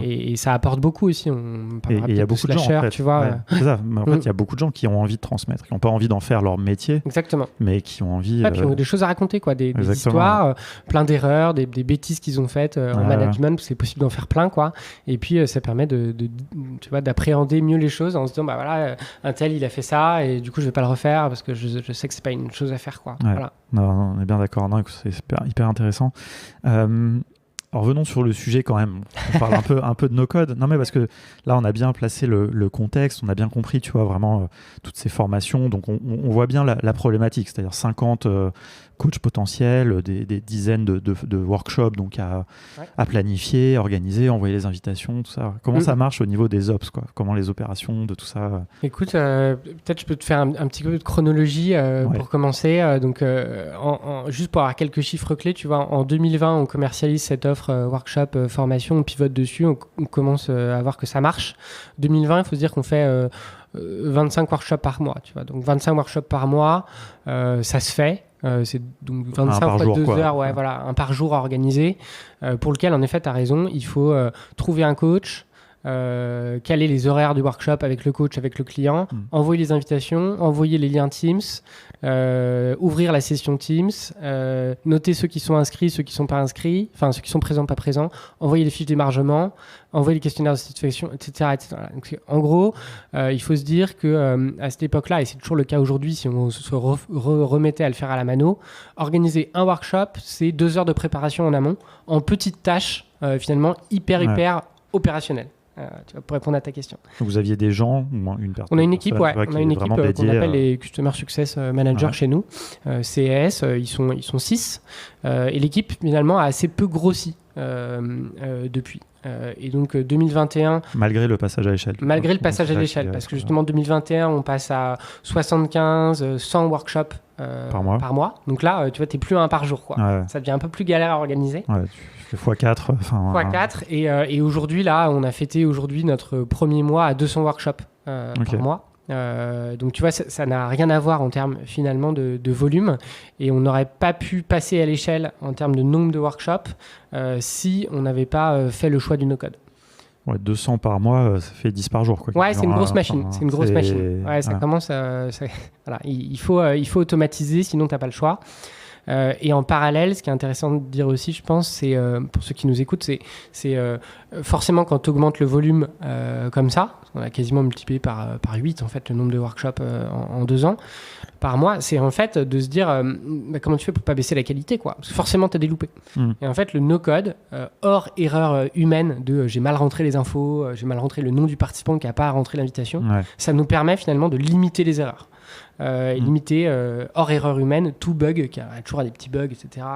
Et ça apporte beaucoup aussi. Et il y a beaucoup de gens, en fait. Tu vois. C'est ça. Mais en fait, il y a beaucoup de gens qui ont envie de transmettre, qui n'ont pas envie d'en faire leur métier. Exactement. Mais qui ont envie. Puis ont des choses à raconter, quoi. Des histoires, plein d'erreurs, des bêtises qu'ils ont faites en management. C'est possible d'en faire plein, quoi. Et puis, ça permet tu vois, d'appréhender mieux les choses en se disant, un tel, il a fait ça, et du coup, je vais pas le refaire parce que je sais que c'est pas une chose à faire, quoi. Voilà. Non, on est bien d'accord. Non, c'est hyper intéressant. Alors venons sur le sujet quand même. On parle un peu de nos codes. Non mais parce que là on a bien placé le contexte, on a bien compris, tu vois, vraiment toutes ces formations. Donc on voit bien la problématique, c'est-à-dire 50 coachs potentiels, des dizaines de workshops donc à planifier, organiser, envoyer les invitations, tout ça. Comment ça marche au niveau des ops, quoi? Comment les opérations de tout ça Écoute, peut-être je peux te faire un petit peu de chronologie pour commencer. Donc juste pour avoir quelques chiffres clés, tu vois, en 2020 on commercialise cette offre workshop formation, on pivote dessus, on commence à voir que ça marche. 2020, il faut se dire qu'on fait 25 workshops par mois, tu vois. Donc 25 workshops par mois, ça se fait. C'est donc 25 fois jour, 2 heures, voilà, un par jour à organiser, pour lequel en effet tu as raison, il faut trouver un coach, caler les horaires du workshop avec le coach, avec le client, envoyer les invitations, envoyer les liens Teams, ouvrir la session Teams, noter ceux qui sont inscrits, ceux qui sont pas inscrits, enfin ceux qui sont présents, pas présents, envoyer les fiches d'émargement, envoyer les questionnaires de satisfaction, etc. Donc, en gros, il faut se dire que à cette époque-là, et c'est toujours le cas aujourd'hui, si on se remettait à le faire à la mano, organiser un workshop, c'est 2 heures de préparation en amont, en petites tâches, finalement hyper opérationnelles. Tu vois, pour répondre à ta question. Vous aviez des gens, ou une personne? On a une équipe, on a une équipe qu'on appelle les Customer Success Managers chez nous, CES, ils sont 6, et l'équipe finalement a assez peu grossi depuis. Et donc 2021... Malgré le passage à l'échelle. Malgré le passage à l'échelle, parce que justement 2021, on passe à 75, 100 workshops par mois. Donc là, tu vois, t'es plus à un par jour, quoi. Ouais. Ça devient un peu plus galère à organiser. Ouais, tu fais x4. x4. Et aujourd'hui, là, on a fêté aujourd'hui notre premier mois à 200 workshops par mois. Donc tu vois, ça n'a rien à voir en termes finalement de volume, et on n'aurait pas pu passer à l'échelle en termes de nombre de workshops si on n'avait pas fait le choix du no-code. Ouais, 200 par mois, ça fait 10 par jour, quoi. Ouais, c'est une grosse machine. C'est une grosse machine. Ouais, ça commence. Voilà. Il faut automatiser, sinon tu n'as pas le choix. Et en parallèle, ce qui est intéressant de dire aussi, je pense, c'est pour ceux qui nous écoutent, c'est forcément quand tu augmentes le volume comme ça, on a quasiment multiplié par 8 en fait le nombre de workshops en 2 ans par mois, c'est en fait de se dire comment tu fais pour pas baisser la qualité, quoi. Parce que forcément tu as des loupés. Et en fait le no-code, hors erreur humaine de j'ai mal rentré les infos, j'ai mal rentré le nom du participant qui n'a pas rentré l'invitation, ça nous permet finalement de limiter les erreurs. Limiter hors erreur humaine tout bug, qui a toujours des petits bugs, etc.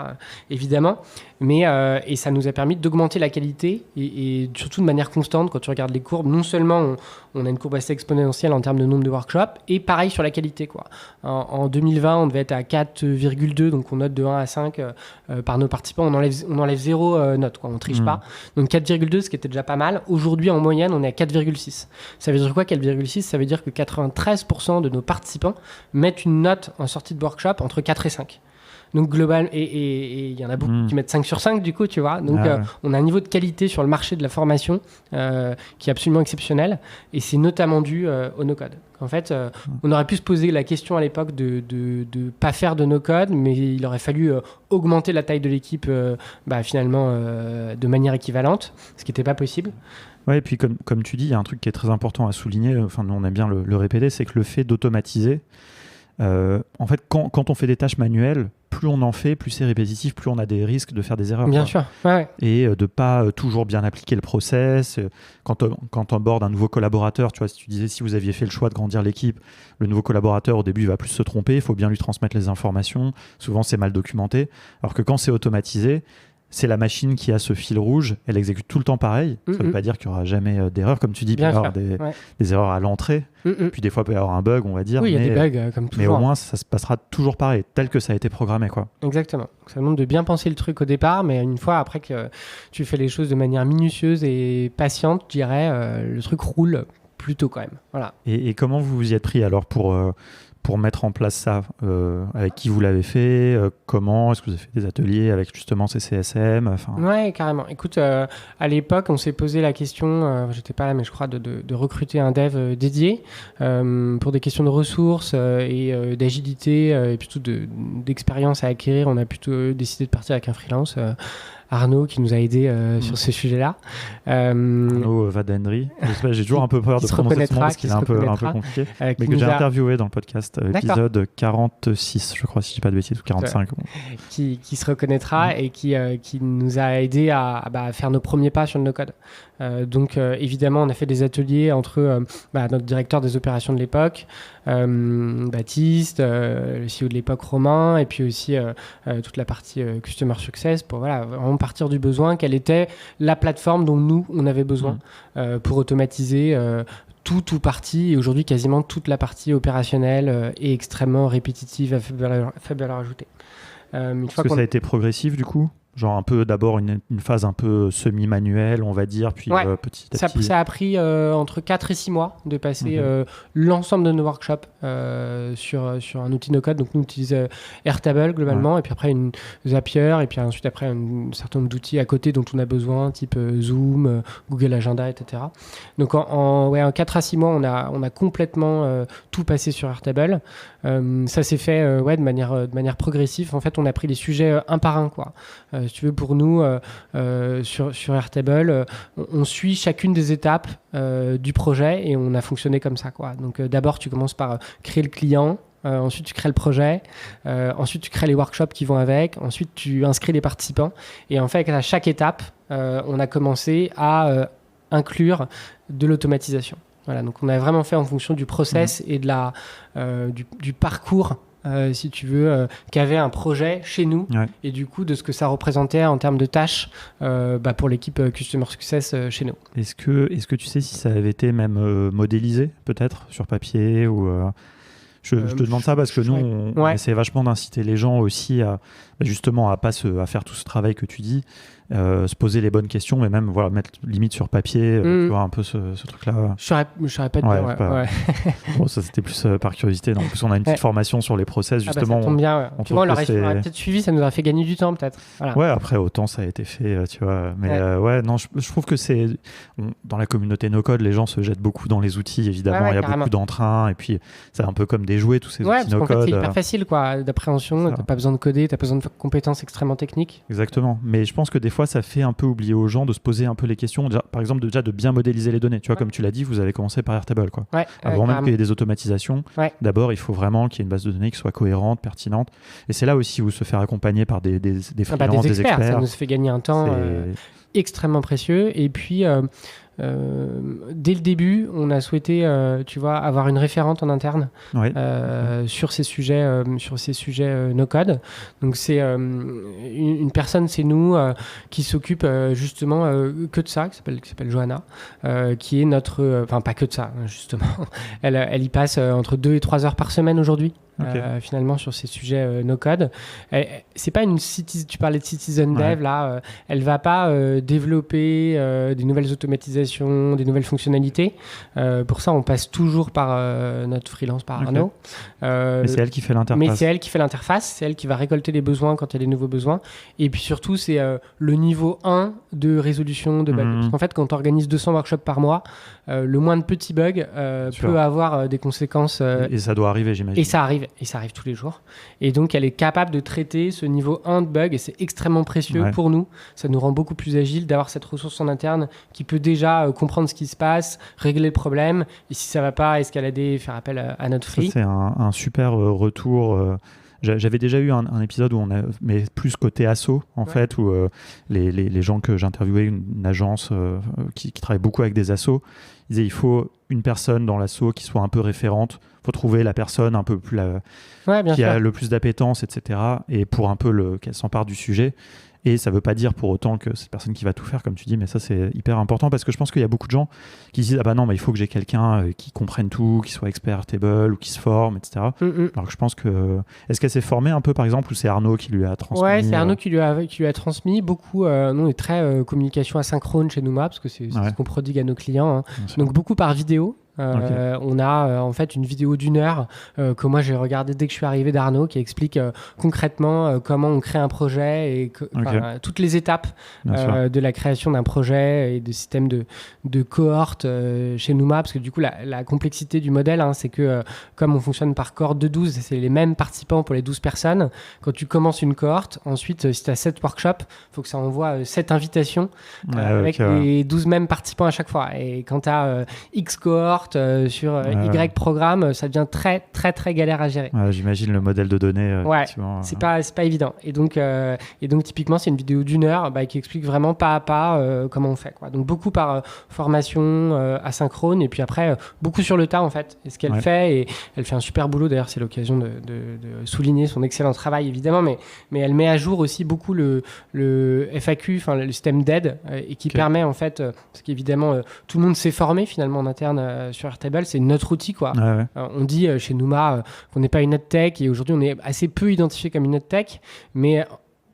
Évidemment, mais et ça nous a permis d'augmenter la qualité et surtout de manière constante. Quand tu regardes les courbes, non seulement on a une courbe assez exponentielle en termes de nombre de workshops, et pareil sur la qualité, quoi. En 2020, on devait être à 4,2, donc on note de 1 à 5 par nos participants. On enlève 0 note, quoi. On triche pas. Donc 4,2, ce qui était déjà pas mal. Aujourd'hui, en moyenne, on est à 4,6. Ça veut dire quoi, 4,6? Ça veut dire que 93% de nos participants mettent une note en sortie de workshop entre 4 et 5. Donc global, et il y en a beaucoup qui mettent 5 sur 5 du coup, tu vois. Donc on a un niveau de qualité sur le marché de la formation qui est absolument exceptionnel, et c'est notamment dû au no-code. En fait, on aurait pu se poser la question à l'époque de pas faire de no-code, mais il aurait fallu augmenter la taille de l'équipe finalement de manière équivalente, ce qui n'était pas possible. Ouais, et puis comme tu dis, il y a un truc qui est très important à souligner, enfin nous on aime bien le répéter, c'est que le fait d'automatiser, en fait quand on fait des tâches manuelles, plus on en fait, plus c'est répétitif, plus on a des risques de faire des erreurs. Bien sûr, ouais. Et de pas toujours bien appliquer le process. Quand on aborde un nouveau collaborateur, tu vois, si tu disais si vous aviez fait le choix de grandir l'équipe, le nouveau collaborateur au début il va plus se tromper, il faut bien lui transmettre les informations, souvent c'est mal documenté, alors que quand c'est automatisé, c'est la machine qui a ce fil rouge, elle exécute tout le temps pareil. Ça ne veut pas dire qu'il n'y aura jamais d'erreurs, comme tu dis, il peut y avoir des erreurs à l'entrée, puis des fois il peut y avoir un bug, on va dire. Oui, il y a des bugs comme toujours. Mais au moins, ça se passera toujours pareil, tel que ça a été programmé, quoi. Exactement. Ça demande de bien penser le truc au départ, mais une fois après que tu fais les choses de manière minutieuse et patiente, je dirais, le truc roule plutôt quand même. Voilà. Et comment vous vous y êtes pris alors pour mettre en place ça, avec qui vous l'avez fait, comment est-ce que vous avez fait des ateliers avec justement ces CSM, Ouais, carrément. Écoute, à l'époque, on s'est posé la question, j'étais pas là, mais je crois, de recruter un dev dédié pour des questions de ressources et d'agilité et plutôt d'expérience à acquérir. On a plutôt décidé de partir avec un freelance. Arnaud qui nous a aidés sur ces sujets-là. Arnaud Vadendry. J'ai toujours un peu peur de prononcer son nom parce qu'il est un peu compliqué, mais que j'ai interviewé dans le podcast, épisode 46, je crois, si je dis pas de bêtises, ou 45. Qui se reconnaîtra et qui nous a aidés à faire nos premiers pas sur le no-code. Donc évidemment, on a fait des ateliers entre notre directeur des opérations de l'époque, Baptiste, le CEO de l'époque Romain, et puis aussi toute la partie Customer Success pour vraiment partir du besoin, quelle était la plateforme dont nous, on avait besoin pour automatiser tout ou partie, et aujourd'hui quasiment toute la partie opérationnelle est extrêmement répétitive à faible valeur ajoutée. Est-ce que ça a été progressif du coup ? Genre un peu d'abord une phase un peu semi-manuelle, on va dire, puis petit à petit. Ça a pris entre 4 et 6 mois de passer l'ensemble de nos workshops sur un outil no-code. Donc nous, on utilise Airtable globalement, et puis après une Zapier, et puis ensuite après un certain nombre d'outils à côté dont on a besoin, type Zoom, Google Agenda, etc. Donc en 4 à 6 mois, on a complètement tout passé sur Airtable. Ça s'est fait de manière progressive. En fait, on a pris les sujets un par un, quoi. Si tu veux, pour nous, sur Airtable, on suit chacune des étapes du projet et on a fonctionné comme ça, quoi. Donc d'abord, tu commences par créer le client, ensuite tu crées le projet, ensuite tu crées les workshops qui vont avec, ensuite tu inscris les participants. Et en fait, à chaque étape, on a commencé à inclure de l'automatisation. Voilà, donc on a vraiment fait en fonction du process et de du parcours, si tu veux, qu'avait un projet chez nous, et du coup de ce que ça représentait en termes de tâches pour l'équipe Customer Success chez nous. Est-ce que tu sais si ça avait été même modélisé peut-être sur papier ou je te demande ça parce que nous on essaie vachement d'inciter les gens aussi à justement à faire tout ce travail que tu dis, se poser les bonnes questions, mais même mettre limite sur papier, tu vois, un peu ce truc-là. Je saurais pas te dire. Ouais. Bon, ça c'était plus par curiosité. En plus, on a une petite formation sur les process, justement. Ça tombe bien. Tu vois, on l'aurait peut-être suivi, ça nous aurait fait gagner du temps, peut-être. Voilà. Ouais, après, autant ça a été fait, tu vois. Mais non, je trouve que dans la communauté no-code, les gens se jettent beaucoup dans les outils, évidemment. Il y a beaucoup d'entrain, et puis c'est un peu comme des jouets, tous ces outils no-code. En fait, c'est hyper facile, quoi, d'appréhension. T'as pas besoin de coder, t'as pas besoin de compétences extrêmement techniques. Exactement. Mais je pense que des fois, ça fait un peu oublier aux gens de se poser un peu les questions. Déjà, par exemple, de bien modéliser les données. Tu vois, comme tu l'as dit, vous avez commencé par Airtable, quoi. Avant même qu'il y ait des automatisations, d'abord, il faut vraiment qu'il y ait une base de données qui soit cohérente, pertinente. Et c'est là aussi où se faire accompagner par des freelances, des experts. Ça nous fait gagner un temps extrêmement précieux. Et puis, dès le début, on a souhaité, tu vois, avoir une référente en interne sur ces sujets, no-code. Donc c'est une personne, c'est nous, qui s'occupe justement que de ça, qui s'appelle Johanna, qui est notre, enfin pas que de ça, justement. Elle y passe entre 2 et 3 heures par semaine aujourd'hui. Finalement sur ces sujets no-code. C'est pas tu parlais de citizen dev là, elle va pas développer des nouvelles automatisations, des nouvelles fonctionnalités. Pour ça, on passe toujours par notre freelance, par Arnaud. Mais c'est elle qui fait l'interface. C'est elle qui va récolter les besoins quand il y a des nouveaux besoins. Et puis surtout, c'est le niveau 1 de résolution de bugs. Parce qu'en fait, quand on organise 200 workshops par mois, le moins de petits bugs peut avoir des conséquences. Et ça doit arriver, j'imagine. Et ça arrive tous les jours. Et donc, elle est capable de traiter ce niveau 1 de bug et c'est extrêmement précieux pour nous. Ça nous rend beaucoup plus agile d'avoir cette ressource en interne qui peut déjà comprendre ce qui se passe, régler le problème et si ça va pas, escalader, faire appel à notre free. Ça, c'est un super retour. J'avais déjà eu un épisode où mais plus côté asso, en fait, où les gens que j'interviewais, une agence qui travaille beaucoup avec des assos, ils disaient il faut une personne dans l'asso qui soit un peu référente. Il faut trouver la personne un peu plus qui a le plus d'appétence, etc. Et pour un peu qu'elle s'empare du sujet. Et ça ne veut pas dire pour autant que c'est personne qui va tout faire, comme tu dis, mais ça, c'est hyper important parce que je pense qu'il y a beaucoup de gens qui se disent « Ah bah non, mais il faut que j'ai quelqu'un qui comprenne tout, qui soit expert Airtable ou qui se forme, etc. » Alors que je pense que... Est-ce qu'elle s'est formée un peu, par exemple, ou c'est Arnaud qui lui a transmis? Ouais, c'est Arnaud qui lui a transmis. Beaucoup, nous, on est très communication asynchrone chez Nouma parce que c'est ce qu'on prodigue à nos clients. Hein. Donc, beaucoup par vidéo. On a en fait une vidéo d'1 heure que moi j'ai regardé dès que je suis arrivé d'Arnaud qui explique concrètement comment on crée un projet et toutes les étapes de la création d'un projet et de système de cohorte chez Nouma parce que du coup la complexité du modèle c'est que comme on fonctionne par cohorte de 12 c'est les mêmes participants pour les 12 personnes quand tu commences une cohorte ensuite si tu as 7 workshops il faut que ça envoie 7 invitations avec les 12 mêmes participants à chaque fois et quand tu as X cohortes sur Y programme, ça devient très très très galère à gérer. J'imagine le modèle de données. C'est pas évident. Et donc typiquement c'est une vidéo d'1 heure qui explique vraiment pas à pas comment on fait. Quoi. Donc beaucoup par formation asynchrone et puis après beaucoup sur le tas en fait. Et ce qu'elle fait et elle fait un super boulot. D'ailleurs c'est l'occasion de souligner son excellent travail évidemment, mais elle met à jour aussi beaucoup le FAQ, enfin le système d'aide et qui permet en fait parce qu'évidemment tout le monde s'est formé finalement en interne sur Airtable, c'est notre outil quoi. On dit chez Nouma qu'on n'est pas une edtech et aujourd'hui on est assez peu identifié comme une edtech, mais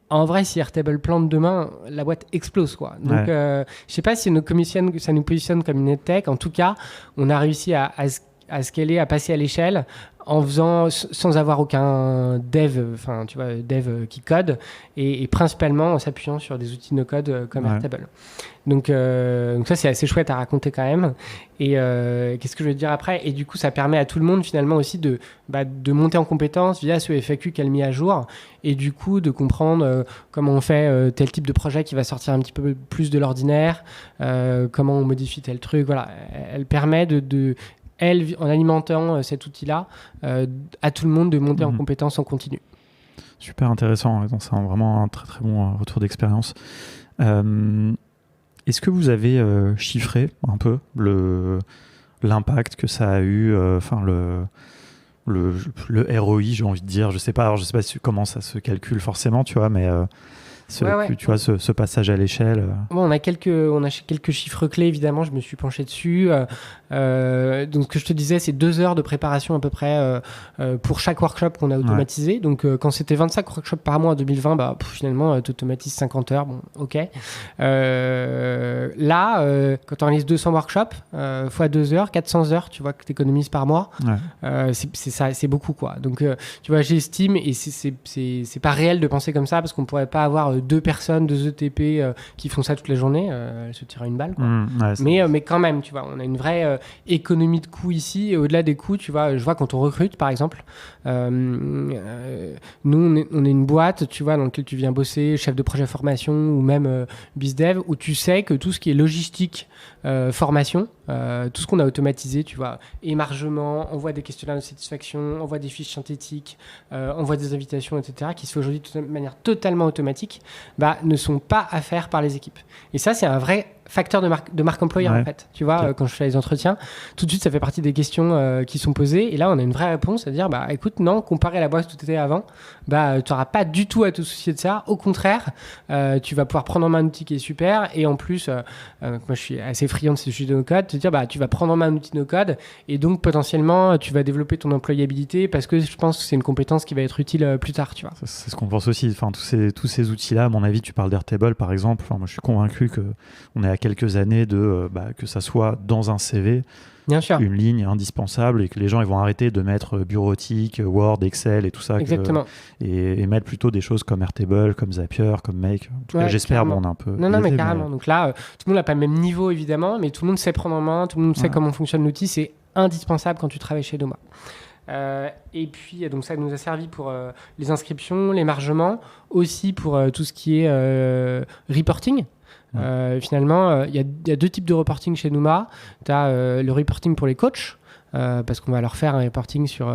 en vrai si Airtable plante demain, la boîte explose quoi. Donc je sais pas si ça nous positionne comme une edtech. En tout cas, on a réussi à scaler, à passer à l'échelle en faisant sans avoir aucun dev qui code et principalement en s'appuyant sur des outils no code comme Airtable. Donc ça c'est assez chouette à raconter quand même. Et qu'est-ce que je veux dire après? Et du coup ça permet à tout le monde finalement aussi de monter en compétence via ce FAQ qu'elle met à jour et du coup de comprendre comment on fait tel type de projet qui va sortir un petit peu plus de l'ordinaire, comment on modifie tel truc. Voilà, elle permet elle, en alimentant cet outil-là, à tout le monde de monter en compétence en continu. Super intéressant. C'est vraiment un très très bon retour d'expérience. Est-ce que vous avez chiffré un peu l'impact que ça a eu, le ROI, j'ai envie de dire. Je sais pas comment ça se calcule forcément, tu vois, mais Tu vois, ce passage à l'échelle. Bon, on a quelques chiffres clés, évidemment, je me suis penché dessus. Donc, ce que je te disais, c'est 2 heures de préparation à peu près pour chaque workshop qu'on a automatisé. Donc, quand c'était 25 workshops par mois en 2020, finalement, tu automatises 50 heures. Bon, ok. Là, quand tu organises 200 workshops, fois 2 heures, 400 heures, tu vois que tu économises par mois. C'est beaucoup, quoi. Donc, tu vois, j'estime, et c'est pas réel de penser comme ça, parce qu'on pourrait pas avoir 2 personnes, 2 ETP qui font ça toute la journée, elles se tirent une balle, quoi. Mais quand même, tu vois, on a une vraie économie de coûts ici, et au-delà des coûts, tu vois, je vois quand on recrute, par exemple, nous, on est une boîte, tu vois, dans laquelle tu viens bosser, chef de projet formation, ou même BizDev, où tu sais que tout ce qui est logistique, formation, tout ce qu'on a automatisé, tu vois, émargement, envoi des questionnaires de satisfaction, envoi des fiches synthétiques, envoi des invitations, etc., qui se fait aujourd'hui de manière totalement automatique, ne sont pas à faire par les équipes. Et ça, c'est un vrai facteur de marque employeur, en fait. Tu vois, quand je fais les entretiens, tout de suite, ça fait partie des questions qui sont posées. Et là, on a une vraie réponse, c'est-à-dire, écoute, non, comparé à la boîte où tu étais avant, tu n'auras pas du tout à te soucier de ça. Au contraire, tu vas pouvoir prendre en main un outil qui est super. Et en plus, moi, je suis assez friand de ces sujets de no-code, te dire, tu vas prendre en main un outil no-code. Et donc, potentiellement, tu vas développer ton employabilité parce que je pense que c'est une compétence qui va être utile plus tard, tu vois. C'est ce qu'on pense aussi. Enfin, tous ces outils-là, à mon avis, tu parles d'Airtable, par exemple. Enfin, moi, je suis convaincu qu'on est à quelques années que ça soit dans un CV, bien sûr, une ligne indispensable, et que les gens ils vont arrêter de mettre bureautique, Word, Excel et tout ça. Exactement. Et mettre plutôt des choses comme Airtable, comme Zapier, comme Make. En tout cas, j'espère, on est un peu... Non, mais carrément. Donc là, tout le monde n'a pas le même niveau, évidemment, mais tout le monde sait prendre en main, tout le monde sait comment fonctionne l'outil. C'est indispensable quand tu travailles chez Doma. Et puis, donc ça nous a servi pour les inscriptions, l'émargement, aussi pour tout ce qui est reporting. Finalement, il y a 2 types de reporting chez Numa. Tu as le reporting pour les coachs, parce qu'on va leur faire un reporting sur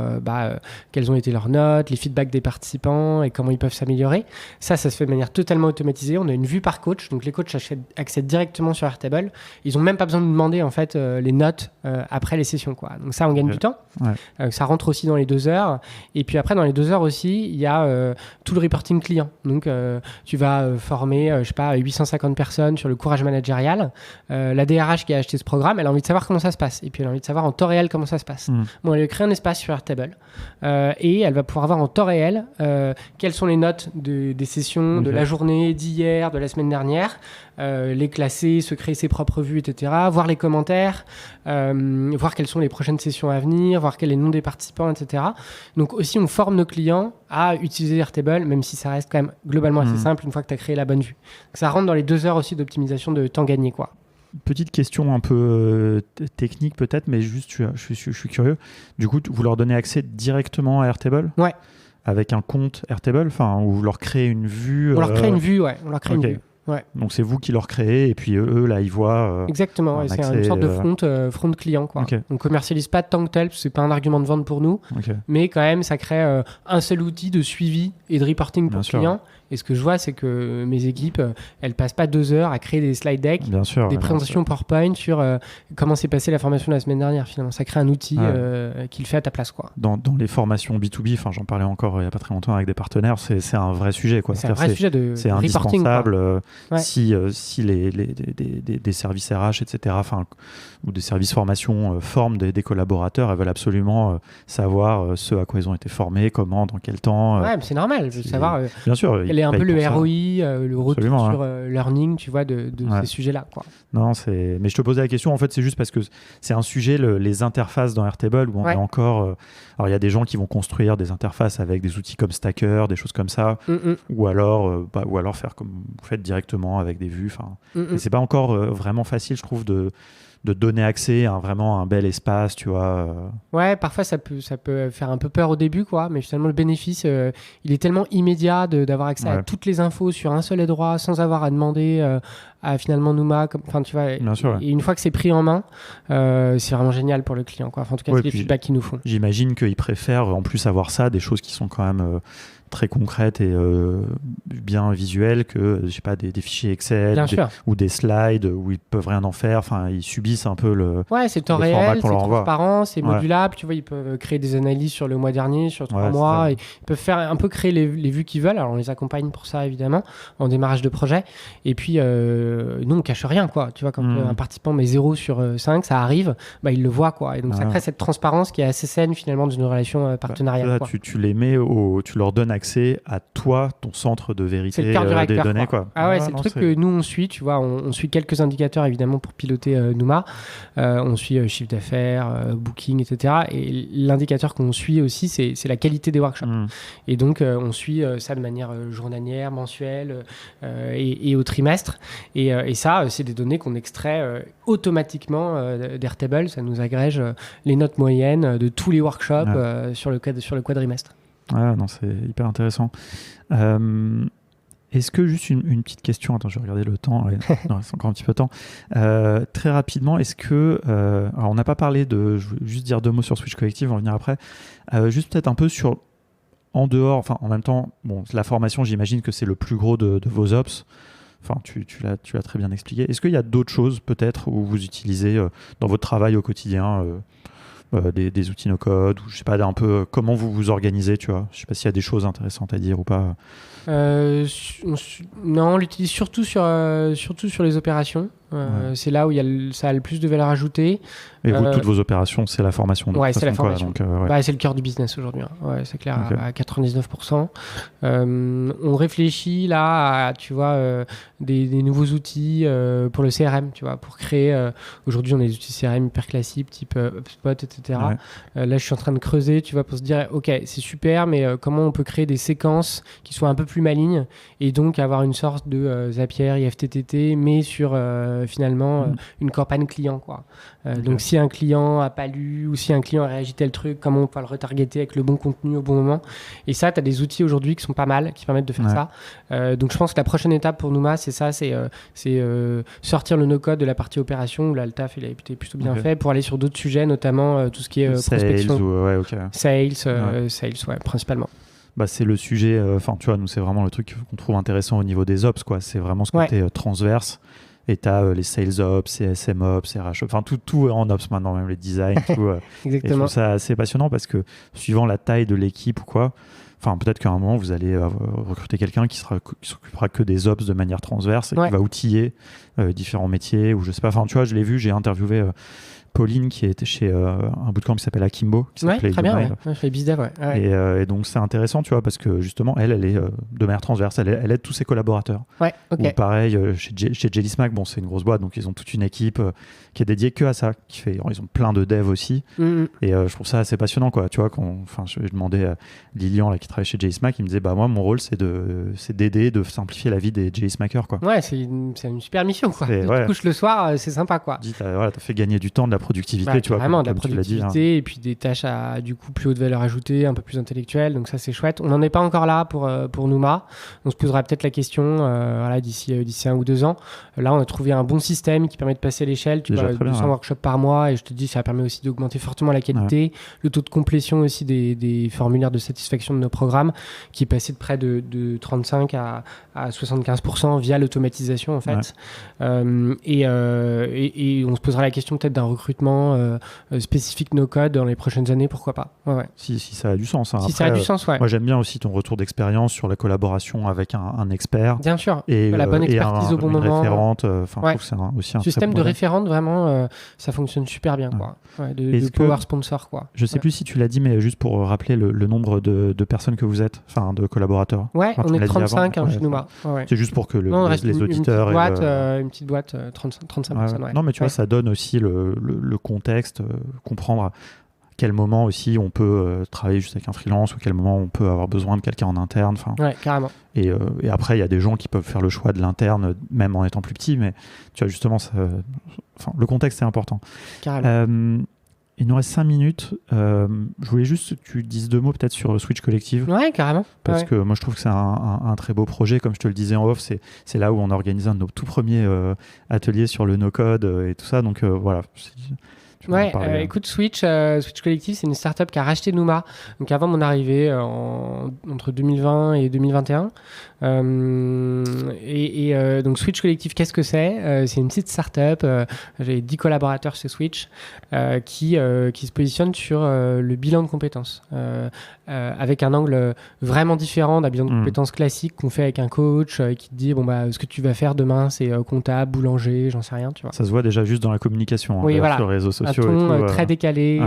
quelles ont été leurs notes, les feedbacks des participants et comment ils peuvent s'améliorer. Ça se fait de manière totalement automatisée. On a une vue par coach, donc les coachs accèdent directement sur Airtable. Ils n'ont même pas besoin de demander en fait les notes après les sessions, quoi. Donc ça, on gagne du temps. Ça rentre aussi dans les 2 heures. Et puis après, dans les 2 heures aussi, il y a tout le reporting client. Donc tu vas former, 850 personnes sur le courage managérial. La DRH qui a acheté ce programme, elle a envie de savoir comment ça se passe. Et puis elle a envie de savoir en temps réel comment ça se passe. Bon, elle crée un espace sur Airtable et elle va pouvoir voir en temps réel quelles sont les notes des sessions de la journée, d'hier, de la semaine dernière, les classer, se créer ses propres vues, etc., voir les commentaires, voir quelles sont les prochaines sessions à venir, voir quel est le nom des participants, etc. Donc aussi, on forme nos clients à utiliser Airtable, même si ça reste quand même globalement assez simple une fois que tu as créé la bonne vue. Donc, ça rentre dans les 2 heures aussi d'optimisation de temps gagné, quoi. Petite question un peu technique peut-être, mais juste je suis curieux. Du coup, vous leur donnez accès directement à Airtable ? Ouais. Avec un compte Airtable, ou vous leur créez une vue ? On leur crée une vue, ouais. On leur crée une vue. Ouais. Donc c'est vous qui leur créez et puis eux là ils voient exactement, c'est une sorte de front client, quoi. On commercialise pas tant que tel, c'est pas un argument de vente pour nous, mais quand même ça crée un seul outil de suivi et de reporting pour le client. Et ce que je vois, c'est que mes équipes, elles passent pas 2 heures à créer des slide decks, des présentations PowerPoint sur comment s'est passée la formation la semaine dernière. Finalement, ça crée un outil qui le fait à ta place, quoi. Dans les formations B2B, j'en parlais encore il y a pas très longtemps avec des partenaires, c'est un vrai sujet, quoi. C'est un vrai sujet de c'est reporting, indispensable. Si des services RH, etc., ou des services formation forment des collaborateurs, elles veulent absolument savoir ce à quoi ils ont été formés, comment, dans quel temps. Ouais, mais c'est normal, je veux savoir. Bien sûr. Elle est un peu le ROI, le retour sur learning, tu vois, de ces sujets-là, quoi. Non, mais je te posais la question, en fait, c'est juste parce que c'est un sujet, les interfaces dans Airtable, où on est encore... alors, il y a des gens qui vont construire des interfaces avec des outils comme Stacker, des choses comme ça, ou alors faire comme vous faites directement avec des vues. Et c'est pas encore vraiment facile, je trouve, de donner accès à vraiment un bel espace, tu vois. Ouais, parfois ça peut faire un peu peur au début, quoi, mais finalement le bénéfice, il est tellement immédiat d'avoir accès à toutes les infos sur un seul endroit sans avoir à demander à finalement Numa. Enfin, tu vois, Bien sûr, et une fois que c'est pris en main, c'est vraiment génial pour le client, quoi. Enfin, en tout cas, c'est les feedbacks qu'ils nous font. J'imagine qu'ils préfèrent en plus avoir ça, des choses qui sont quand même très concrètes et bien visuelles que, je sais pas, des fichiers Excel ou des slides où ils peuvent rien en faire. Enfin, ils subissent un peu le. Ouais, c'est temps réel, c'est transparent, c'est modulable. Tu vois, ils peuvent créer des analyses sur le mois dernier, sur 3 mois. Et ils peuvent faire un peu créer les vues qu'ils veulent. Alors, on les accompagne pour ça, évidemment, en démarrage de projet. Et puis, nous, on cache rien, quoi. Tu vois, quand un participant met 0 sur 5, ça arrive, il le voit, quoi. Et donc, ça crée cette transparence qui est assez saine, finalement, d'une relation partenariale. Tu les mets tu leur donnes accès à toi, ton centre de vérité des données, quoi. Ah ouais, c'est le truc que nous on suit, tu vois, on suit quelques indicateurs évidemment pour piloter Numa. On suit chiffre d'affaires, booking, etc. Et l'indicateur qu'on suit aussi, c'est la qualité des workshops. Et donc on suit ça de manière journalière, mensuelle et au trimestre. Et ça, c'est des données qu'on extrait automatiquement d'Airtable. Ça nous agrège les notes moyennes de tous les workshops sur le quadrimestre. Ah non, c'est hyper intéressant. Est-ce que juste une petite question, attends, je vais regarder le temps, non, il reste encore un petit peu de temps. Très rapidement, est-ce que, alors on n'a pas parlé de, je veux juste dire 2 mots sur Switch Collective, on va venir après, juste peut-être un peu sur, en dehors, enfin en même temps, bon, la formation, j'imagine que c'est le plus gros de vos ops. Enfin, tu l'as très bien expliqué. Est-ce qu'il y a d'autres choses peut-être où vous utilisez dans votre travail au quotidien des outils no-code, ou je sais pas, un peu comment vous vous organisez, tu vois. Je sais pas s'il y a des choses intéressantes à dire ou pas. Non, on l'utilise surtout sur les opérations. C'est là où ça a le plus de valeur ajoutée. Et vous, toutes vos opérations, c'est la formation. Ouais, c'est la formation. Donc, c'est le cœur du business aujourd'hui. Ouais, c'est clair, à 99%. On réfléchit là à, tu vois, des nouveaux outils pour le CRM, tu vois, pour créer. Aujourd'hui, on a des outils CRM hyper classiques, type HubSpot, etc. Là, je suis en train de creuser, tu vois, pour se dire, ok, c'est super, mais comment on peut créer des séquences qui soient un peu plus malignes et donc avoir une sorte de Zapier, IFTTT, mais sur finalement une campagne client, quoi. Donc si un client a pas lu ou si un client a réagi tel truc, comment on peut le retargeter avec le bon contenu au bon moment. Et ça, tu as des outils aujourd'hui qui sont pas mal, qui permettent de faire ça. Donc je pense que la prochaine étape pour Numa, c'est ça, c'est sortir le no-code de la partie opération, où là le taf il a été plutôt bien fait, pour aller sur d'autres sujets, notamment tout ce qui est prospection. Sales, principalement. C'est le sujet, tu vois, nous c'est vraiment le truc qu'on trouve intéressant au niveau des ops, quoi. C'est vraiment ce côté transverse. Et tu as les sales ops, les SM ops, les RH ops, enfin tout en ops maintenant, même les designs, tout. Et je trouve ça assez passionnant parce que suivant la taille de l'équipe ou quoi, peut-être qu'à un moment vous allez recruter quelqu'un qui s'occupera que des ops de manière transverse et qui va outiller différents métiers, ou je sais pas, tu vois, je l'ai vu, j'ai interviewé Pauline qui était chez un bootcamp qui s'appelle Akimbo, qui s'appelait très bien, je fais BizDev, Et donc c'est intéressant, tu vois, parce que justement elle est de manière transverse, elle aide tous ses collaborateurs. Ou pareil chez Jelly Smack, c'est une grosse boîte, donc ils ont toute une équipe qui est dédiée que à ça, ils ont plein de devs aussi, et je trouve ça assez passionnant, quoi. Tu vois, je demandais à Lilian là, qui travaille chez Jelly Smack, il me disait moi mon rôle c'est d'aider, de simplifier la vie des Jelly Smackers, quoi. C'est une super mission, quoi. Tu te couches le soir, c'est sympa, quoi. T'as fait gagner du temps, de la productivité, tu vois, vraiment de la productivité, et puis des tâches à du coup plus haute valeur ajoutée, un peu plus intellectuelles, donc ça c'est chouette. On n'en est pas encore là pour Numa, on se posera peut-être la question d'ici 1 ou 2 ans. Là on a trouvé un bon système qui permet de passer à l'échelle, tu vois, 200 workshops par mois, et je te dis ça permet aussi d'augmenter fortement la qualité, le taux de complétion aussi des formulaires de satisfaction de nos programmes, qui est passé de près de 35 à 75% via l'automatisation en fait. Et on se posera la question peut-être d'un recrutement spécifique no-code dans les prochaines années, pourquoi pas. Si ça a du sens. Si ça a du sens, Moi j'aime bien aussi ton retour d'expérience sur la collaboration avec un expert. Bien sûr. Et la bonne expertise au bon moment. Référente. Je trouve que c'est aussi un système de référente, vraiment, ça fonctionne super bien, quoi. De power sponsor, quoi. Je sais plus si tu l'as dit, mais juste pour rappeler le nombre de personnes que vous êtes, de collaborateurs. On est 35 chez Numa. C'est juste pour que les auditeurs... Une petite boîte, 35 personnes. Non, mais tu vois, ça donne aussi le contexte, comprendre à quel moment aussi on peut travailler juste avec un freelance, ou quel moment on peut avoir besoin de quelqu'un en interne. Carrément. Et après, il y a des gens qui peuvent faire le choix de l'interne, même en étant plus petit, mais tu vois, justement, le contexte est important. Carrément. Il nous reste 5 minutes. Je voulais juste que tu dises 2 mots peut-être sur Switch Collective. Ouais, carrément. Parce que moi, je trouve que c'est un très beau projet. Comme je te le disais en off, c'est là où on a organisé un de nos tout premiers ateliers sur le no-code et tout ça. Donc voilà. Ouais, écoute, Switch Collective, c'est une startup qui a racheté Numa. Donc avant mon arrivée, entre 2020 et 2021. Donc Switch Collective, qu'est-ce que c'est? C'est une petite startup. J'ai 10 collaborateurs chez Switch qui se positionnent sur le bilan de compétences. Avec un angle vraiment différent d'un bilan de compétences classique qu'on fait avec un coach qui te dit ce que tu vas faire demain, c'est comptable, boulanger, j'en sais rien, tu vois. Ça se voit déjà juste dans la communication, oui, voilà. sur les réseaux sociaux. Un ton et tout, très décalé,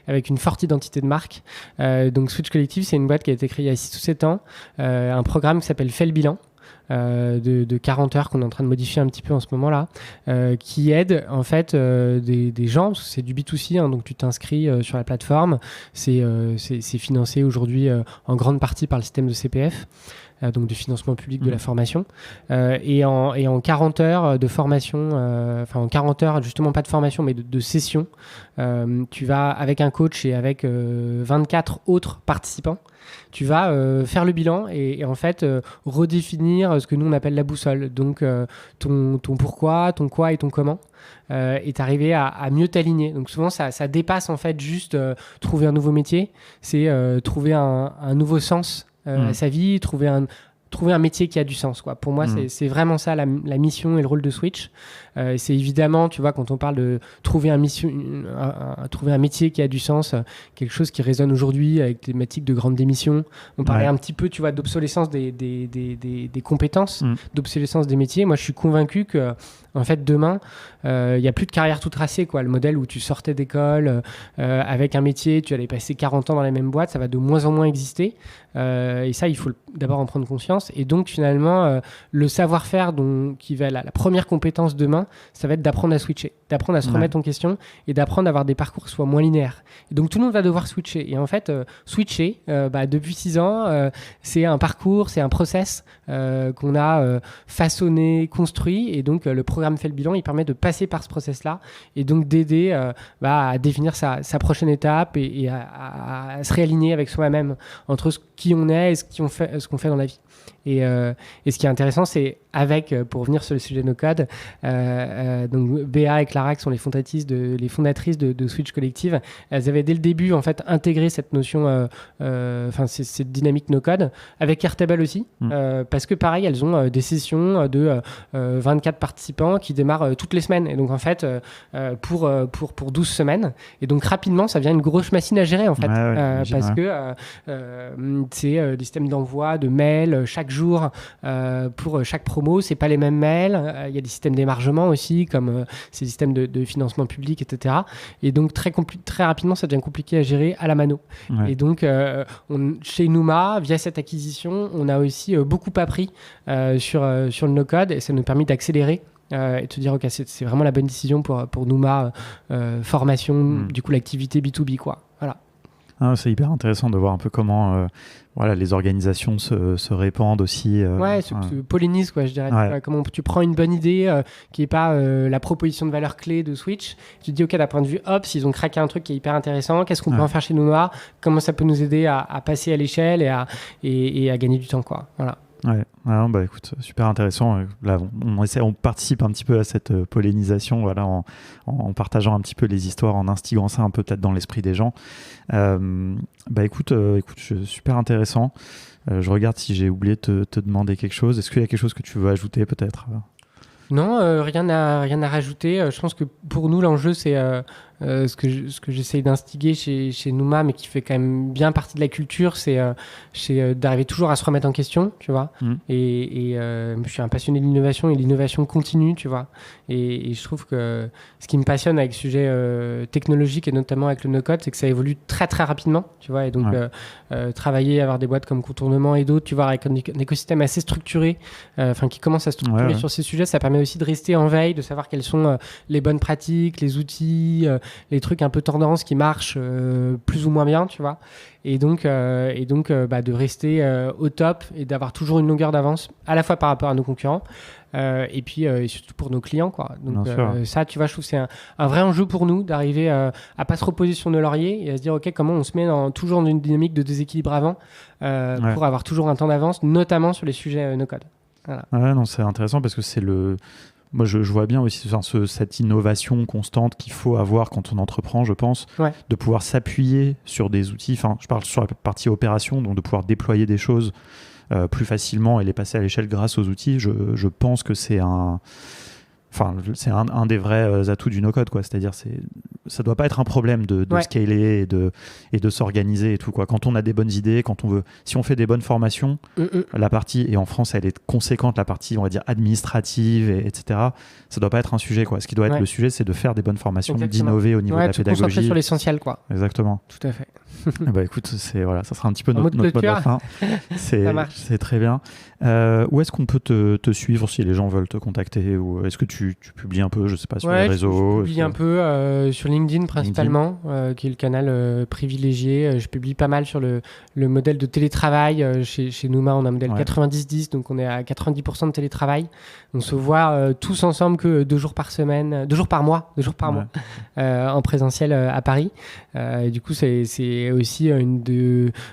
avec une forte identité de marque. Donc Switch Collective, c'est une boîte qui a été créée il y a 6 ou 7 ans. Un programme qui s'appelle Fais le bilan. De 40 heures qu'on est en train de modifier un petit peu en ce moment-là, qui aide en fait des gens, parce que c'est du B2C, hein, donc tu t'inscris sur la plateforme, c'est financé aujourd'hui en grande partie par le système de CPF, donc du financement public de la formation, et en 40 heures de formation, en 40 heures justement pas de formation mais de session, tu vas avec un coach et avec 24 autres participants, tu vas faire le bilan et en fait redéfinir ce que nous on appelle la boussole, donc ton pourquoi, ton quoi et ton comment, et t'arriver à mieux t'aligner. Donc souvent ça dépasse en fait juste trouver un nouveau métier, c'est trouver un nouveau sens à sa vie, trouver un métier qui a du sens, quoi. Pour moi, c'est vraiment ça la mission et le rôle de Switch. C'est évidemment, tu vois, quand on parle de trouver trouver un métier qui a du sens, quelque chose qui résonne aujourd'hui avec des thématiques de grande démission. On parlait un petit peu, tu vois, d'obsolescence des compétences, d'obsolescence des métiers. Moi, je suis convaincu que, en fait, demain, il n'y a plus de carrière tout tracée, quoi. Le modèle où tu sortais d'école avec un métier, tu allais passer 40 ans dans la même boîte, ça va de moins en moins exister. Et ça, il faut d'abord en prendre conscience. Et donc, finalement, le savoir-faire qui va la première compétence demain, ça va être d'apprendre à switcher, d'apprendre à se remettre en question et d'apprendre à avoir des parcours qui soient moins linéaires. Et donc, tout le monde va devoir switcher. Et en fait, switcher, depuis 6 ans, c'est un parcours, c'est un process qu'on a façonné, construit. Et donc, le programme Fait le bilan, il permet de passer par ce process-là et donc d'aider à définir sa prochaine étape et à se réaligner avec soi-même entre qui on est et ce qu'on fait dans la vie. Et ce qui est intéressant, c'est pour revenir sur le sujet de nos codes, donc Béa et Clara qui sont les fondatrices de Switch Collective, elles avaient dès le début en fait intégré cette notion, cette dynamique no code avec Airtable aussi, parce que pareil, elles ont des sessions de 24 participants qui démarrent toutes les semaines, et donc en fait pour 12 semaines, et donc rapidement ça devient une grosse machine à gérer en fait, parce que c'est des systèmes d'envoi de mails chaque jour pour chaque promo, c'est pas les mêmes mails, il y a des systèmes d'émargement aussi comme ces systèmes de financement public, etc. Et donc très rapidement ça devient compliqué à gérer à la mano. Et donc chez Numa, via cette acquisition, on a aussi beaucoup appris sur le no-code, et ça nous a permis d'accélérer et de se dire ok, c'est vraiment la bonne décision pour Numa formation, du coup l'activité B2B, quoi. Voilà. C'est hyper intéressant de voir un peu comment les organisations se répandent aussi. Se pollinisent, quoi, je dirais. Comment tu prends une bonne idée qui n'est pas la proposition de valeur clé de Switch. Tu te dis, OK, d'un point de vue Ops, ils ont craqué un truc qui est hyper intéressant. Qu'est-ce qu'on peut en faire chez Numa? Comment ça peut nous aider à passer à l'échelle et à gagner du temps, quoi. Voilà. Ouais, écoute, super intéressant. Là, on participe un petit peu à cette pollinisation, en partageant un petit peu les histoires, en instigant ça un peu peut-être dans l'esprit des gens. Écoute, super intéressant. Je regarde si j'ai oublié de te demander quelque chose. Est-ce qu'il y a quelque chose que tu veux ajouter peut-être? Non, rien à rajouter. Je pense que pour nous, l'enjeu, c'est ce que j'essaye d'instiguer chez Numa, mais qui fait quand même bien partie de la culture, c'est d'arriver toujours à se remettre en question, tu vois. Et je suis un passionné de l'innovation, et l'innovation continue, tu vois. Et je trouve que ce qui me passionne avec le sujet technologique, et notamment avec le no-code, c'est que ça évolue très très rapidement, tu vois. Et donc travailler, avoir des boîtes comme Contournement et d'autres, tu vois, avec un écosystème assez structuré, qui commence à structurer sur ces sujets, ça permet aussi de rester en veille, de savoir quelles sont les bonnes pratiques, les outils, les trucs un peu tendance qui marchent plus ou moins bien, tu vois. Et donc de rester au top et d'avoir toujours une longueur d'avance, à la fois par rapport à nos concurrents, et puis surtout pour nos clients, quoi. Donc ça, tu vois, je trouve que c'est un vrai enjeu pour nous d'arriver à pas se reposer sur nos lauriers et à se dire, ok, comment on se met toujours dans une dynamique de déséquilibre avant pour avoir toujours un temps d'avance, notamment sur les sujets no-code. Voilà. Ouais, non, c'est intéressant parce que c'est moi, je vois bien aussi cette innovation constante qu'il faut avoir quand on entreprend, je pense, de pouvoir s'appuyer sur des outils. Enfin, je parle sur la partie opération, donc de pouvoir déployer des choses plus facilement et les passer à l'échelle grâce aux outils. Je pense que c'est un des vrais atouts du no-code, quoi. C'est-à-dire, ça doit pas être un problème de scaler et de s'organiser et tout, quoi. Quand on a des bonnes idées, si on fait des bonnes formations, la partie, et en France, elle est conséquente, la partie, on va dire, administrative, etc. Ça doit pas être un sujet, quoi. Ce qui doit être le sujet, c'est de faire des bonnes formations, d'innover au niveau de la pédagogie. Se concentrer sur l'essentiel, quoi. Exactement. Tout à fait. Bah écoute, ça sera un petit peu notre mot de la fin. C'est très bien. Où est-ce qu'on peut te suivre si les gens veulent te contacter, ou est-ce que tu publies un peu, je sais pas, sur les réseaux? Je publie un peu sur LinkedIn principalement, qui est le canal privilégié. Je publie pas mal sur le modèle de télétravail. Chez Nouma, on a un modèle 90-10, donc on est à 90% de télétravail. On se voit tous ensemble que 2 jours par mois, en présentiel à Paris. Et du coup, c'est aussi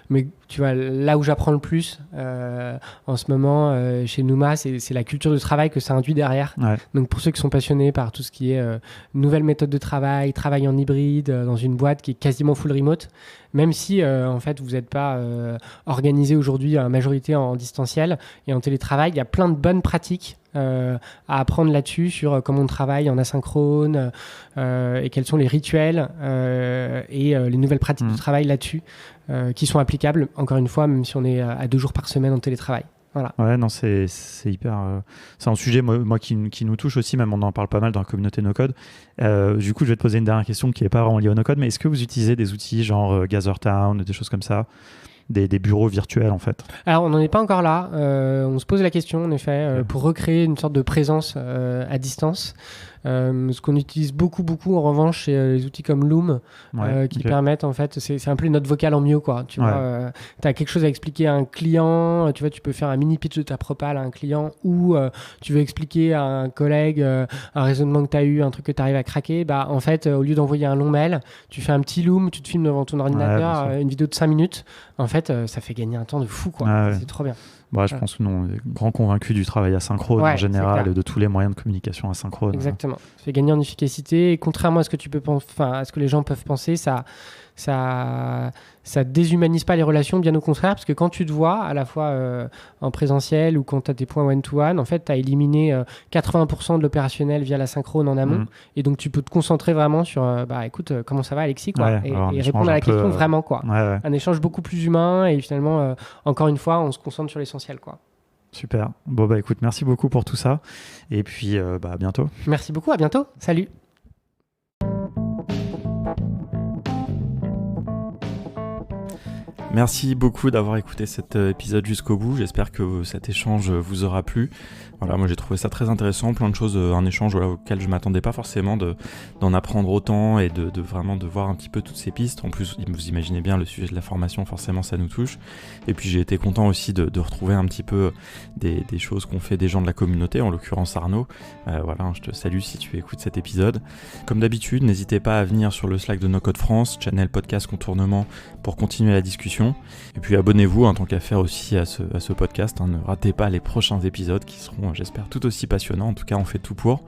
mais tu vois, là où j'apprends le plus en ce moment chez Nouma, c'est la culture de travail que ça induit derrière. Donc pour ceux qui sont passionnés par tout ce qui est nouvelles méthodes de travail en hybride, dans une boîte qui est quasiment full remote, même si en fait vous n'êtes pas organisé aujourd'hui en majorité en distanciel et en télétravail, il y a plein de bonnes pratiques à apprendre là-dessus, sur comment on travaille en asynchrone et quels sont les rituels et les nouvelles pratiques de travail là-dessus qui sont applicables, encore une fois, même si on est à 2 jours par semaine en télétravail. Voilà. Ouais, non, c'est hyper. C'est un sujet moi qui nous touche aussi, même on en parle pas mal dans la communauté no-code. Du coup, je vais te poser une dernière question qui n'est pas vraiment liée au no-code, mais est-ce que vous utilisez des outils genre GatherTown, des choses comme ça, des bureaux virtuels en fait? Alors, on n'en est pas encore là. On se pose la question, en effet, pour recréer une sorte de présence à distance. Ce qu'on utilise beaucoup en revanche, c'est les outils comme Loom qui permettent, en fait, c'est un peu une note vocale en mieux, quoi. Tu vois, tu as quelque chose à expliquer à un client, tu vois, tu peux faire un mini pitch de ta propale à un client, ou tu veux expliquer à un collègue un raisonnement que tu as eu, un truc que tu arrives à craquer. Bah, en fait, au lieu d'envoyer un long mail, tu fais un petit Loom, tu te filmes devant ton ordinateur, une vidéo de 5 minutes. En fait, ça fait gagner un temps de fou, quoi. C'est trop bien. Bah, je pense que nous, on est grands convaincus du travail asynchrone en général et de tous les moyens de communication asynchrone. Exactement. Ça fait gagner en efficacité et contrairement à ce que les gens peuvent penser, ça déshumanise pas les relations, bien au contraire, parce que quand tu te vois à la fois en présentiel ou quand tu as des points one-to-one, en fait, tu as éliminé 80% de l'opérationnel via la synchrone en amont, et donc tu peux te concentrer vraiment sur écoute, comment ça va Alexis, quoi, et répondre à la question vraiment, quoi. Un échange beaucoup plus humain, et finalement, encore une fois, on se concentre sur l'essentiel, quoi. Super. Bon, bah écoute, merci beaucoup pour tout ça, et puis à bientôt. Merci beaucoup, à bientôt. Salut. Merci beaucoup d'avoir écouté cet épisode jusqu'au bout. J'espère que cet échange vous aura plu. Voilà, moi j'ai trouvé ça très intéressant, plein de choses, un échange auquel je m'attendais pas forcément d'en apprendre autant et de vraiment de voir un petit peu toutes ces pistes. En plus, vous imaginez bien, le sujet de la formation, forcément ça nous touche. Et puis j'ai été content aussi de retrouver un petit peu des choses qu'ont fait des gens de la communauté, en l'occurrence Arnaud. Voilà, je te salue si tu écoutes cet épisode. Comme d'habitude, n'hésitez pas à venir sur le Slack de No Code France, channel podcast contournement, pour continuer la discussion. Et puis abonnez-vous, tant qu'à faire aussi à ce podcast. Ne ratez pas les prochains épisodes qui seront, j'espère, tout aussi passionnants. En tout cas, on fait tout pour.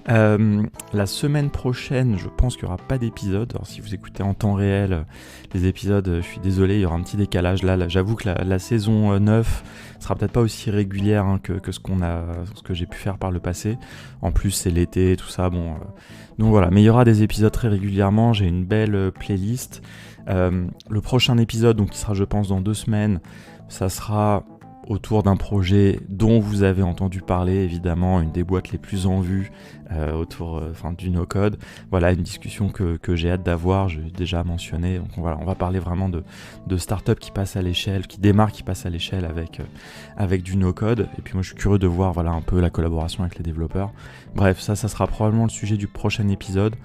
La semaine prochaine, je pense qu'il n'y aura pas d'épisode. Alors si vous écoutez en temps réel les épisodes, je suis désolé, il y aura un petit décalage. Là j'avoue que la saison 9 sera peut-être pas aussi régulière que ce que j'ai pu faire par le passé. En plus, c'est l'été, tout ça. Donc voilà, mais il y aura des épisodes très régulièrement. J'ai une belle playlist. Le prochain épisode, donc qui sera, je pense, dans 2 semaines, ça sera autour d'un projet dont vous avez entendu parler, évidemment, une des boîtes les plus en vue autour du no-code. Voilà, une discussion que j'ai hâte d'avoir, j'ai déjà mentionné. Donc voilà, on va parler vraiment de start-up qui passent à l'échelle, qui démarrent, qui passent à l'échelle avec du no-code. Et puis moi, je suis curieux de voir voilà, un peu la collaboration avec les développeurs. Bref, ça sera probablement le sujet du prochain épisode.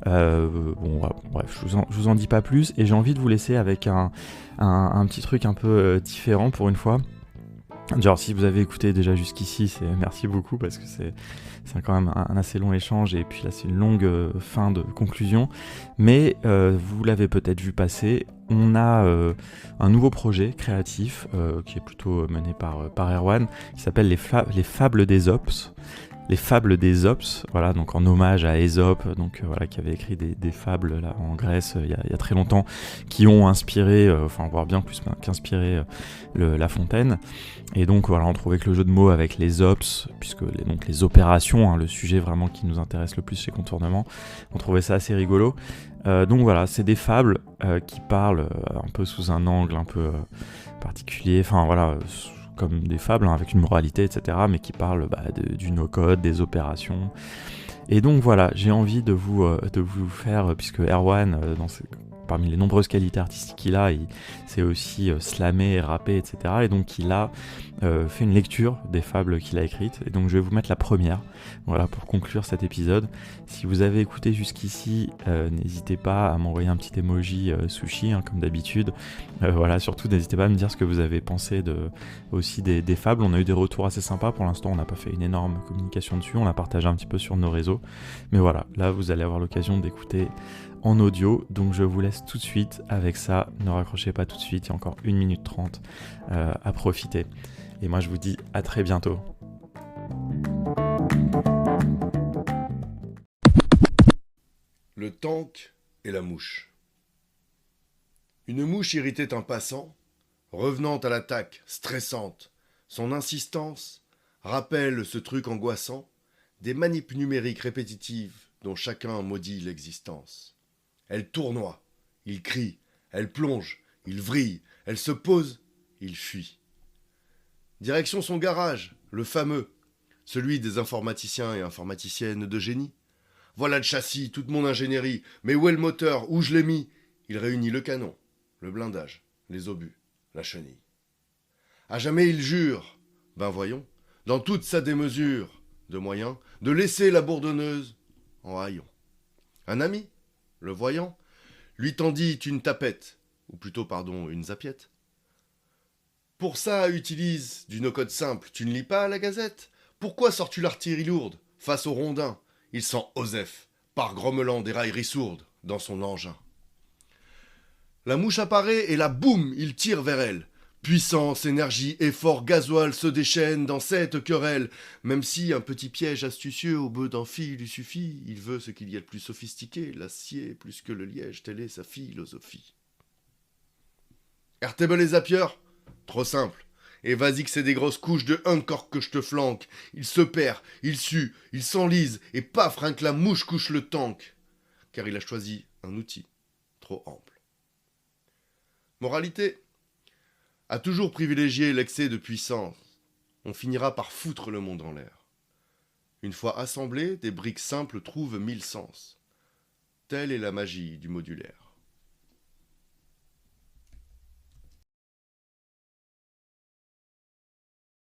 Bref, je vous en dis pas plus, et j'ai envie de vous laisser avec un petit truc un peu différent pour une fois. Genre, si vous avez écouté déjà jusqu'ici, merci beaucoup, parce que c'est quand même un assez long échange, et puis là c'est une longue fin de conclusion. Mais vous l'avez peut-être vu passer, on a un nouveau projet créatif qui est plutôt mené par Erwan, qui s'appelle les Fables d'Ésope. Les Fables d'Ésope, voilà, donc en hommage à Ésope, donc voilà, qui avait écrit des fables là en Grèce il y a très longtemps, qui ont inspiré, voire bien plus qu'inspiré La Fontaine. Et donc voilà, on trouvait que le jeu de mots avec les ops, puisque les opérations, hein, le sujet vraiment qui nous intéresse le plus chez Contournement, on trouvait ça assez rigolo. Donc voilà, c'est des fables qui parlent un peu sous un angle un peu particulier, comme des fables, hein, avec une moralité, etc., mais qui parlent du no-code, des opérations. Et donc voilà, j'ai envie de vous faire, puisque Erwan, parmi les nombreuses qualités artistiques qu'il a, il sait aussi slammer, rapper, etc. Et donc il a fait une lecture des fables qu'il a écrites. Et donc je vais vous mettre la première, voilà, pour conclure cet épisode. Si vous avez écouté jusqu'ici, n'hésitez pas à m'envoyer un petit emoji sushi, hein, comme d'habitude. Voilà, surtout n'hésitez pas à me dire ce que vous avez pensé aussi des fables. On a eu des retours assez sympas. Pour l'instant, on n'a pas fait une énorme communication dessus. On l'a partagé un petit peu sur nos réseaux. Mais voilà, là vous allez avoir l'occasion d'écouter en audio, donc je vous laisse tout de suite avec ça. Ne raccrochez pas tout de suite, il y a encore 1 minute 30 à profiter. Et moi je vous dis à très bientôt. Le tank et la mouche. Une mouche irritait un passant, revenant à l'attaque, stressante. Son insistance rappelle ce truc angoissant, des manips numériques répétitives dont chacun maudit l'existence. Elle tournoie, il crie, elle plonge, il vrille, elle se pose, il fuit. Direction son garage, le fameux, celui des informaticiens et informaticiennes de génie. Voilà le châssis, toute mon ingénierie, mais où est le moteur, où je l'ai mis? Il réunit le canon, le blindage, les obus, la chenille. À jamais il jure, ben voyons, dans toute sa démesure de moyens, de laisser la bourdonneuse en haillons. Un ami, le voyant, lui tendit une tapette, ou plutôt, pardon, une zapiette. Pour ça, utilise du no-code simple, tu ne lis pas la gazette? Pourquoi sors-tu l'artillerie lourde, face au rondin? Il sent Osef, par grommelant des railleries sourdes, dans son engin. La mouche apparaît et là, boum, il tire vers elle. Puissance, énergie, effort, gasoil se déchaînent dans cette querelle. Même si un petit piège astucieux au bout d'un fil lui suffit, il veut ce qu'il y a de plus sophistiqué, l'acier plus que le liège, telle est sa philosophie. Airtable et Zapier? Trop simple. Et vas-y que c'est des grosses couches de encore que je te flanque. Il se perd, il sue, il s'enlise, et paf, rien que la mouche couche le tank. Car il a choisi un outil trop ample. Moralité: à toujours privilégier l'excès de puissance, on finira par foutre le monde en l'air. Une fois assemblées, des briques simples trouvent 1000 sens. Telle est la magie du modulaire.